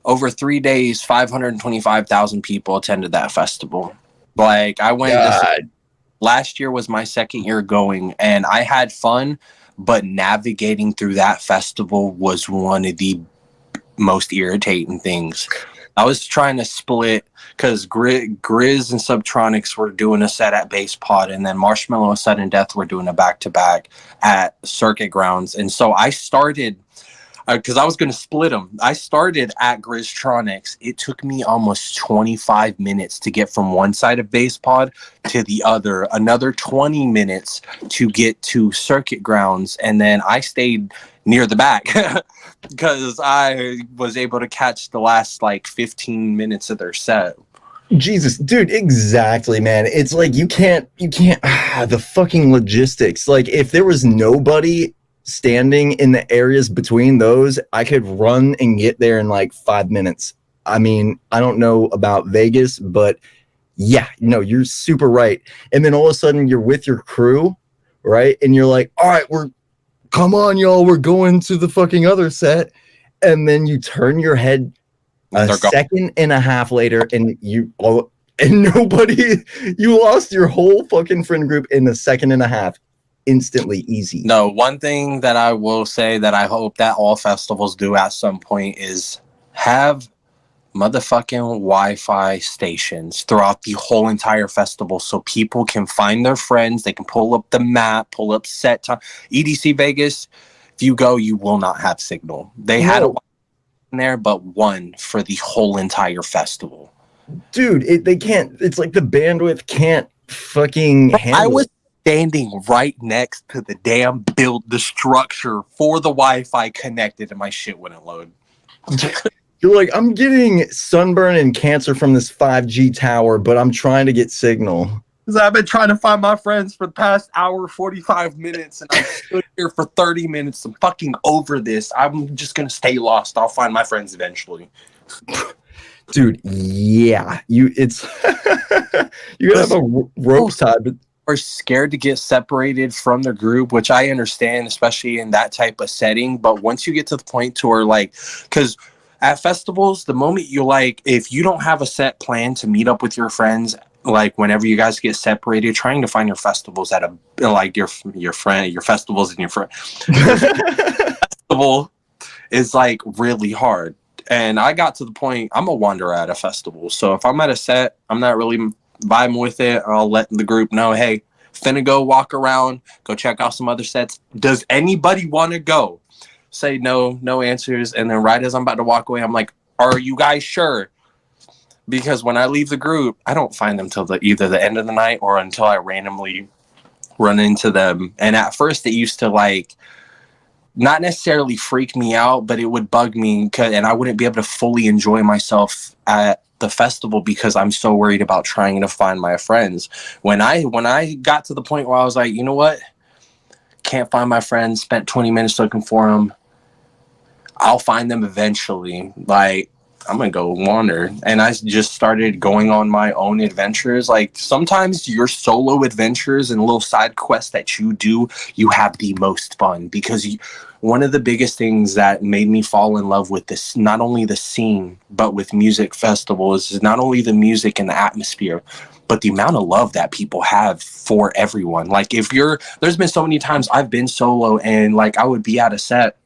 over 3 days, 525,000 people attended that festival. Like I went last year was my second year going, and I had fun, but navigating through that festival was one of the most irritating things. I was trying to split because Grizz and Subtronics were doing a set at Base Pod, and then Marshmallow and Sudden Death were doing a back-to-back at Circuit Grounds. And so I started, because I was going to split them. I started at Grizztronics. It took me almost 25 minutes to get from one side of Base Pod to the other, another 20 minutes to get to Circuit Grounds, and then I stayed near the back because I was able to catch the last like 15 minutes of their set. Jesus, dude, exactly, man. It's like you can't the fucking logistics. Like if there was nobody standing in the areas between those, I could run and get there in like 5 minutes. I mean, I don't know about Vegas, but yeah, no, you're super right. And then all of a sudden you're with your crew, right? And you're like, all right, come on, y'all, we're going to the fucking other set. And then you turn your head a second and a half later, and nobody, you lost your whole fucking friend group in a second and a half. Instantly easy. No, one thing that I will say that I hope that all festivals do at some point is have motherfucking Wi-Fi stations throughout the whole entire festival so people can find their friends. They can pull up the map, pull up set time. EDC Vegas, if you go, you will not have signal. They had a in there, but one for the whole entire festival. Dude, they can't. It's like the bandwidth can't fucking handle. I was standing right next to the damn the structure for the Wi-Fi connected, and my shit wouldn't load. You're like, I'm getting sunburn and cancer from this 5G tower, but I'm trying to get signal. Because I've been trying to find my friends for the past hour, 45 minutes, and I've stood here for 30 minutes. I'm fucking over this. I'm just going to stay lost. I'll find my friends eventually. Dude, yeah. You gotta have a rope tied. Are scared to get separated from the group, which I understand, especially in that type of setting. But once you get to the point to where, like, because at festivals, the moment you like, if you don't have a set plan to meet up with your friends, like whenever you guys get separated, trying to find your festivals at a like your festivals and your friend festival is like really hard. And I got to the point, I'm a wanderer at a festival, so if I'm at a set, I'm not really vibing with it, I'll let the group know, hey, finna go walk around, go check out some other sets. Does anybody want to go? Say no answers, and then right as I'm about to walk away, I'm like, are you guys sure? Because when I leave the group, I don't find them till either the end of the night or until I randomly run into them. And at first it used to like not necessarily freak me out, but it would bug me, and I wouldn't be able to fully enjoy myself at the festival because I'm so worried about trying to find my friends. When I got to the point where I was like, you know what? Can't find my friends, spent 20 minutes looking for them. I'll find them eventually. Like, I'm gonna go wander. And I just started going on my own adventures. Like sometimes your solo adventures and little side quests that you do, you have the most fun because one of the biggest things that made me fall in love with this, not only the scene, but with music festivals, is not only the music and the atmosphere, but the amount of love that people have for everyone. Like there's been so many times I've been solo and like I would be at a set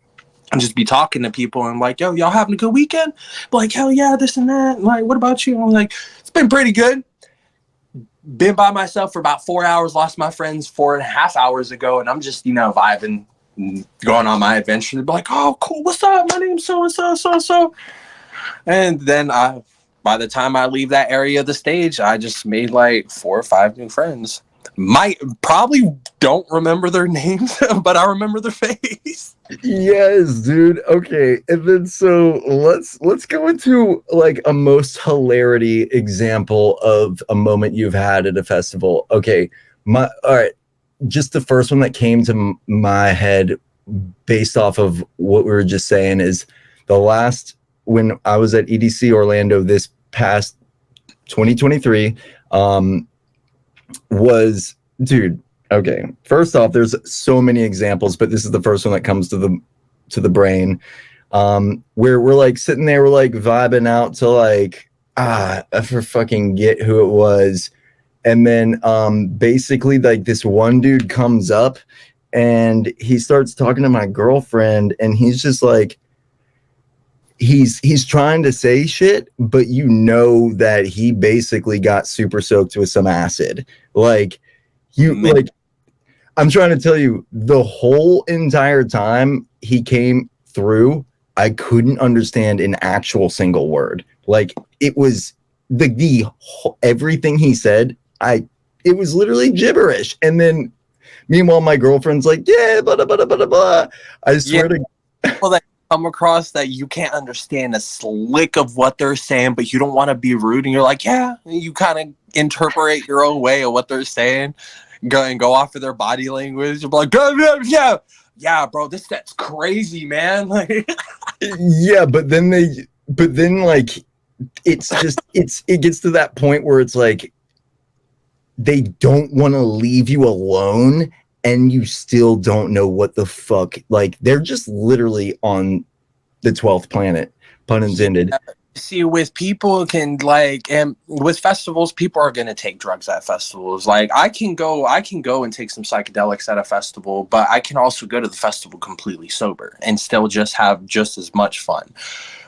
and just be talking to people and like, yo, y'all having a good weekend? But like, hell yeah, this and that. And like, what about you? And I'm like, it's been pretty good. Been by myself for about 4 hours, lost my friends 4.5 hours ago, and I'm just, vibing, going on my adventure. They'd be like, oh, cool, what's up? My name's so-and-so, so-and-so. And then by the time I leave that area of the stage, I just made like 4 or 5 new friends. Might probably don't remember their names, but I remember their face. Yes, dude. Okay, and then so let's go into like a most hilarity example of a moment you've had at a festival. Okay, all right. Just the first one that came to my head, based off of what we were just saying, is the last when I was at EDC Orlando this past 2023. Was, dude, okay, first off, there's so many examples, but this is the first one that comes to the brain, where we're like sitting there, we're like vibing out to like, I fucking get who it was, and then basically like this one dude comes up and he starts talking to my girlfriend, and he's just like, he's trying to say shit, but you know that he basically got super soaked with some acid. Like like, I'm trying to tell you, the whole entire time he came through, I couldn't understand an actual single word. Like it was the everything he said, it was literally gibberish. And then meanwhile, my girlfriend's like, yeah, blah, blah, blah, blah, blah. I swear to well, that come across that you can't understand a slick of what they're saying, but you don't want to be rude, and you're like, yeah, you kind of interpret your own way of what they're saying, go off of their body language. You're like, yeah, bro, that's crazy, man. yeah, but then like it's just it gets to that point where it's like they don't want to leave you alone, and you still don't know what the fuck, like they're just literally on the 12th planet, pun intended. Yeah. See, with people can like, and with festivals, people are gonna take drugs at festivals. Like I can go and take some psychedelics at a festival, but I can also go to the festival completely sober and still just have just as much fun.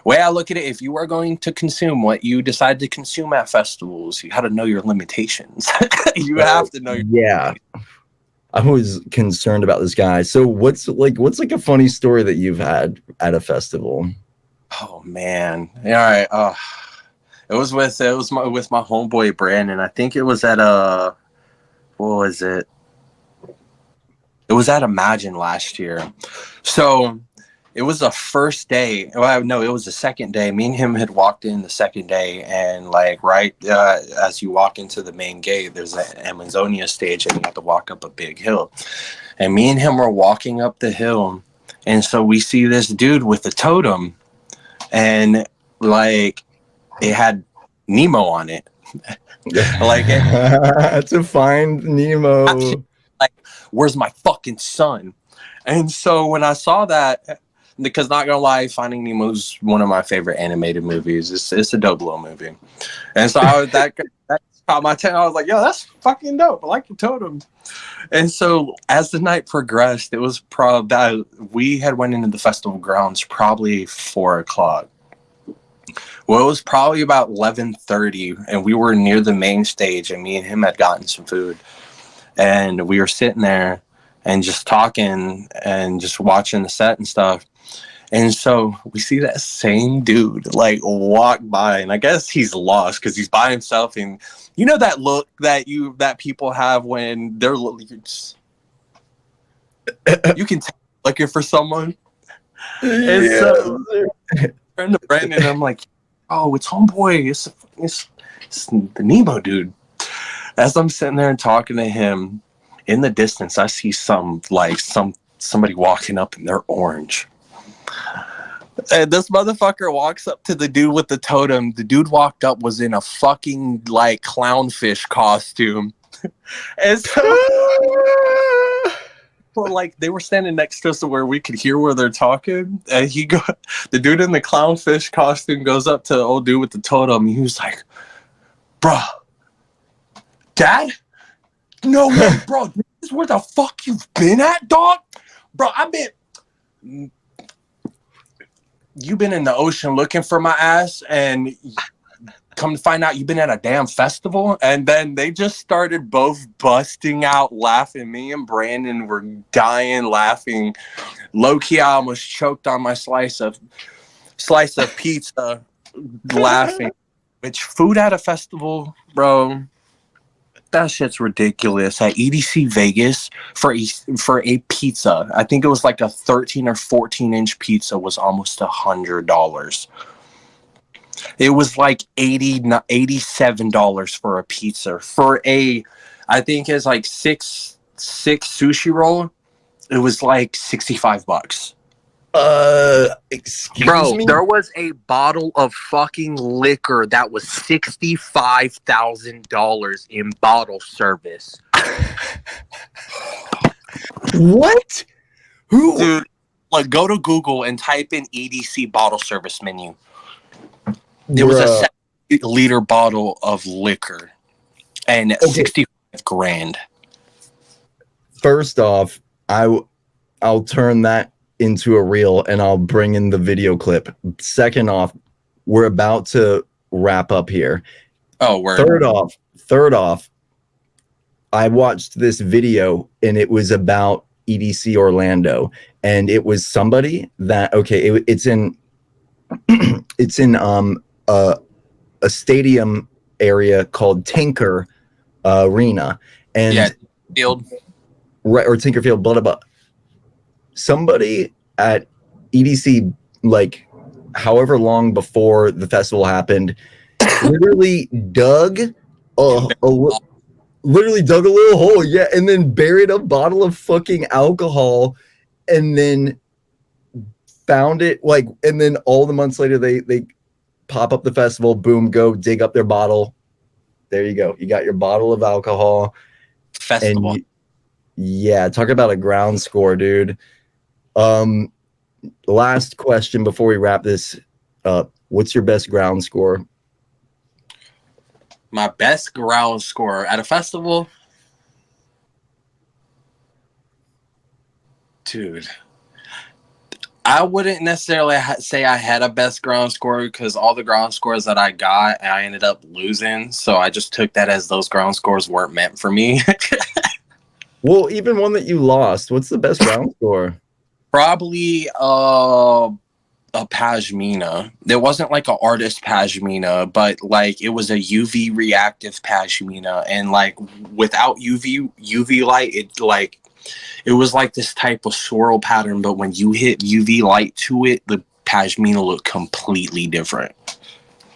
Way I look at it, if you are going to consume what you decide to consume at festivals, you got to know your limitations. You have to know yeah. I was concerned about this guy. So what's like a funny story that you've had at a festival? Oh man. All right. It was with my homeboy Brandon. I think it was at what was it? It was at Imagine last year. So it was the first day. Well, no, it was the second day. Me and him had walked in the second day, and like right as you walk into the main gate, there's an Amazonia stage, and you have to walk up a big hill. And me and him were walking up the hill, and so we see this dude with a totem, and like it had Nemo on it. Like to find Nemo. Like, where's my fucking son? And so when I saw that, because not gonna lie, Finding Nemo's one of my favorite animated movies. It's a dope little movie, and so that caught my attention. I was like, yo, that's fucking dope. I like your totem. And so as the night progressed, it was probably we had went into the festival grounds probably 4 o'clock. Well, it was probably about 11:30, and we were near the main stage, and me and him had gotten some food, and we were sitting there and just talking and just watching the set and stuff. And so we see that same dude like walk by, and I guess he's lost because he's by himself. And you know that look that people have when they're you can tell looking for someone. And so I turn to Brandon, and I'm like, oh, it's homeboy. It's the Nemo dude. As I'm sitting there and talking to him, in the distance, I see somebody walking up, and they're orange. And this motherfucker walks up to the dude with the totem. The dude walked up was in a fucking like clownfish costume. And so well, like they were standing next to us to where we could hear where they're talking. And the dude in the clownfish costume goes up to the old dude with the totem. And he was like, "Bruh, Dad? No way, bro. This is where the fuck you've been at, dog? Bro, you've been in the ocean looking for my ass, and come to find out you've been at a damn festival." And then they just started both busting out laughing. Me and Brandon were dying laughing. Low-key, I almost choked on my slice of pizza laughing. Which food at a festival, bro? That shit's ridiculous. At EDC Vegas for a pizza, I think it was like a 13 or 14-inch pizza was almost $100. It was like $87 for a pizza. For I think it's like six sushi roll, it was like $65. Excuse me? There was a bottle of fucking liquor that was $65,000 in bottle service. What? Who? Dude, like go to Google and type in EDC bottle service menu. It was a 70-liter bottle of liquor and 65 grand. First off, I'll turn that into a reel and I'll bring in the video clip. Second off, we're about to wrap up here. Oh, word. Third off, I watched this video and it was about EDC Orlando, and it was somebody that it's in a stadium area called Tinker Arena, and Field, right, or Tinkerfield, blah blah blah. Somebody at EDC, like however long before the festival happened, literally dug a little hole, yeah, and then buried a bottle of fucking alcohol, and then found it, like, and then all the months later they pop up the festival, boom, go dig up their bottle. There you go. You got your bottle of alcohol. Festival. Yeah, talk about a ground score, dude. Last question before we wrap this up. What's your best ground score? My best ground score at a festival? Dude, I wouldn't necessarily say I had a best ground score, because all the ground scores that I got, I ended up losing. So I just took that as those ground scores weren't meant for me. Well, even one that you lost, what's the best ground score? Probably a pashmina. There wasn't like an artist pashmina, but like it was a UV reactive pashmina, and like without UV light, it was like this type of swirl pattern, but when you hit UV light to it, the pashmina looked completely different.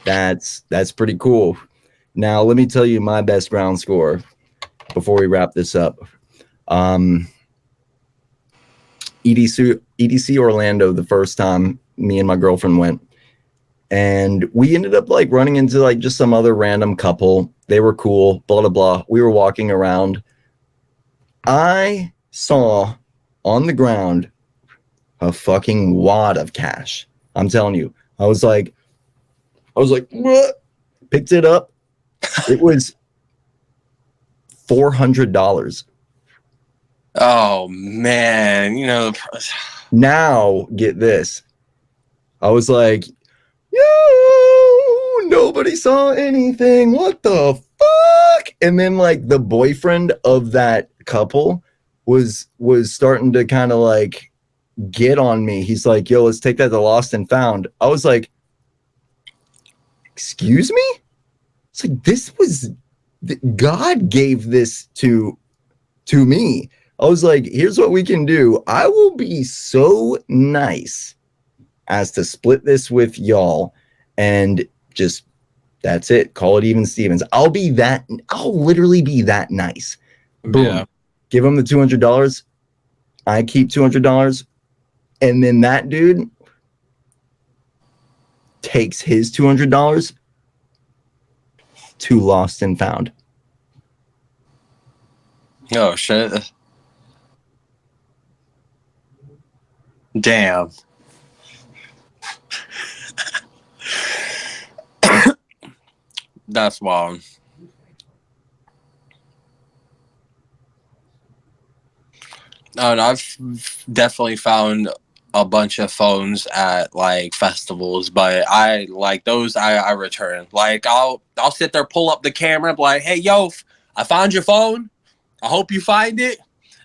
That's pretty cool. Now let me tell you my best ground score before we wrap this up. EDC Orlando, the first time me and my girlfriend went, and we ended up like running into like just some other random couple. They were cool, blah blah blah. We were walking around. I saw on the ground a fucking wad of cash. I'm telling you. I was like, what? Picked it up. It was $400. Oh man, Now get this. I was like, yo, nobody saw anything. What the fuck? And then like the boyfriend of that couple was starting to kind of like get on me. He's like, yo, let's take that to Lost and Found. I was like, excuse me? It's like, God gave this to me. I was like, here's what we can do. I will be so nice as to split this with y'all, and just, that's it. Call it even Stevens. I'll literally be that nice. Boom. Yeah. Give him the $200. I keep $200. And then that dude, takes his $200 to Lost and Found. Oh shit. Damn. That's wild. And I've definitely found a bunch of phones at like festivals, but I like those I return. Like I'll sit there, pull up the camera, be like, hey yo, I found your phone. I hope you find it.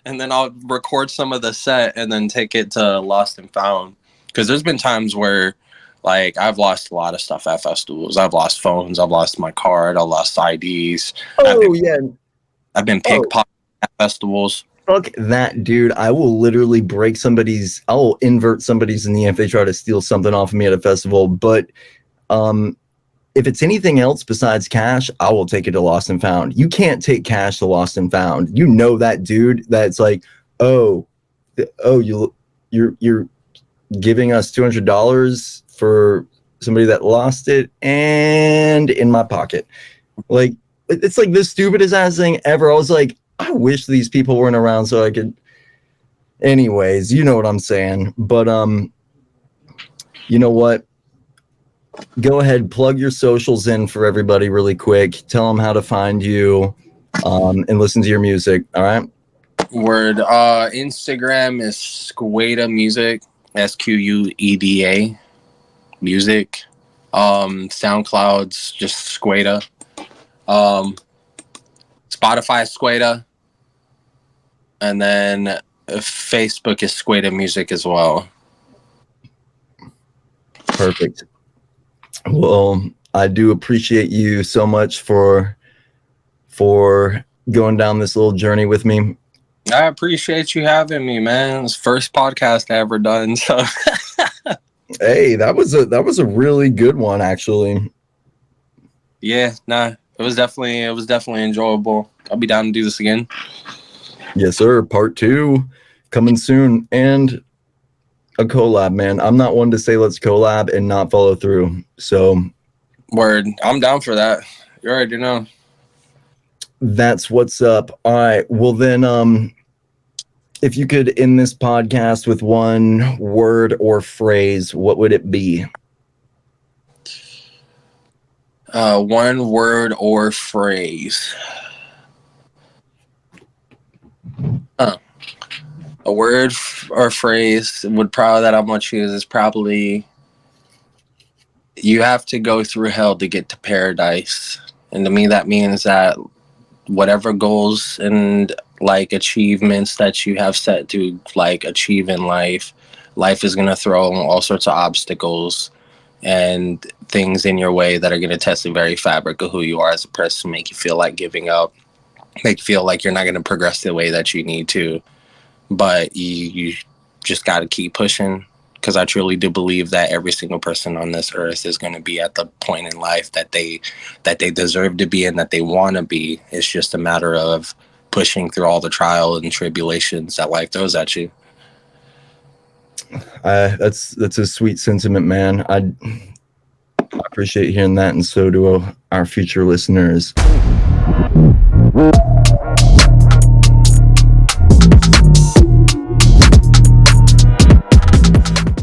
And then I'll record some of the set and then take it to Lost and Found. Because there's been times where like I've lost a lot of stuff at festivals. I've lost phones, I've lost my card, I lost IDs. I've been pickpocketed at festivals. Fuck that, dude. I will literally I will invert somebody's knee if they try to steal something off of me at a festival. But if it's anything else besides cash, I will take it to Lost and Found. You can't take cash to Lost and Found. You know that dude that's like, you're giving us $200 for somebody that lost it and in my pocket. Like, it's like the stupidest ass thing ever. I was like, I wish these people weren't around so I could. Anyways, you know what I'm saying. But you know what? Go ahead, plug your socials in for everybody really quick. Tell them how to find you and listen to your music. All right. Word. Instagram is SQUEDA Music. SQUEDA Music. SoundCloud's just SQUEDA. Spotify is SQUEDA. And then Facebook is SQUEDA Music as well. Perfect. Well, I do appreciate you so much for going down this little journey with me. I appreciate you having me, man. It's the first podcast I ever done. So hey, that was a really good one, actually. Yeah, nah. It was definitely enjoyable. I'll be down to do this again. Yes, sir. Part 2 coming soon, and a collab, man. I'm not one to say let's collab and not follow through. So, word. I'm down for that. You already know. That's what's up. All right. Well, then, if you could end this podcast with one word or phrase, what would it be? One word or phrase. A word or phrase would probably that I'm gonna choose is probably you have to go through hell to get to paradise. And to me that means that whatever goals and like achievements that you have set to like achieve in life is gonna throw all sorts of obstacles and things in your way that are gonna test the very fabric of who you are as a person, make you feel like giving up, make you feel like you're not gonna progress the way that you need to. But you just got to keep pushing, because I truly do believe that every single person on this earth is going to be at the point in life that they deserve to be and that they want to be. It's just a matter of pushing through all the trial and tribulations that life throws at you. That's a sweet sentiment, man. I appreciate hearing that, and so do our future listeners.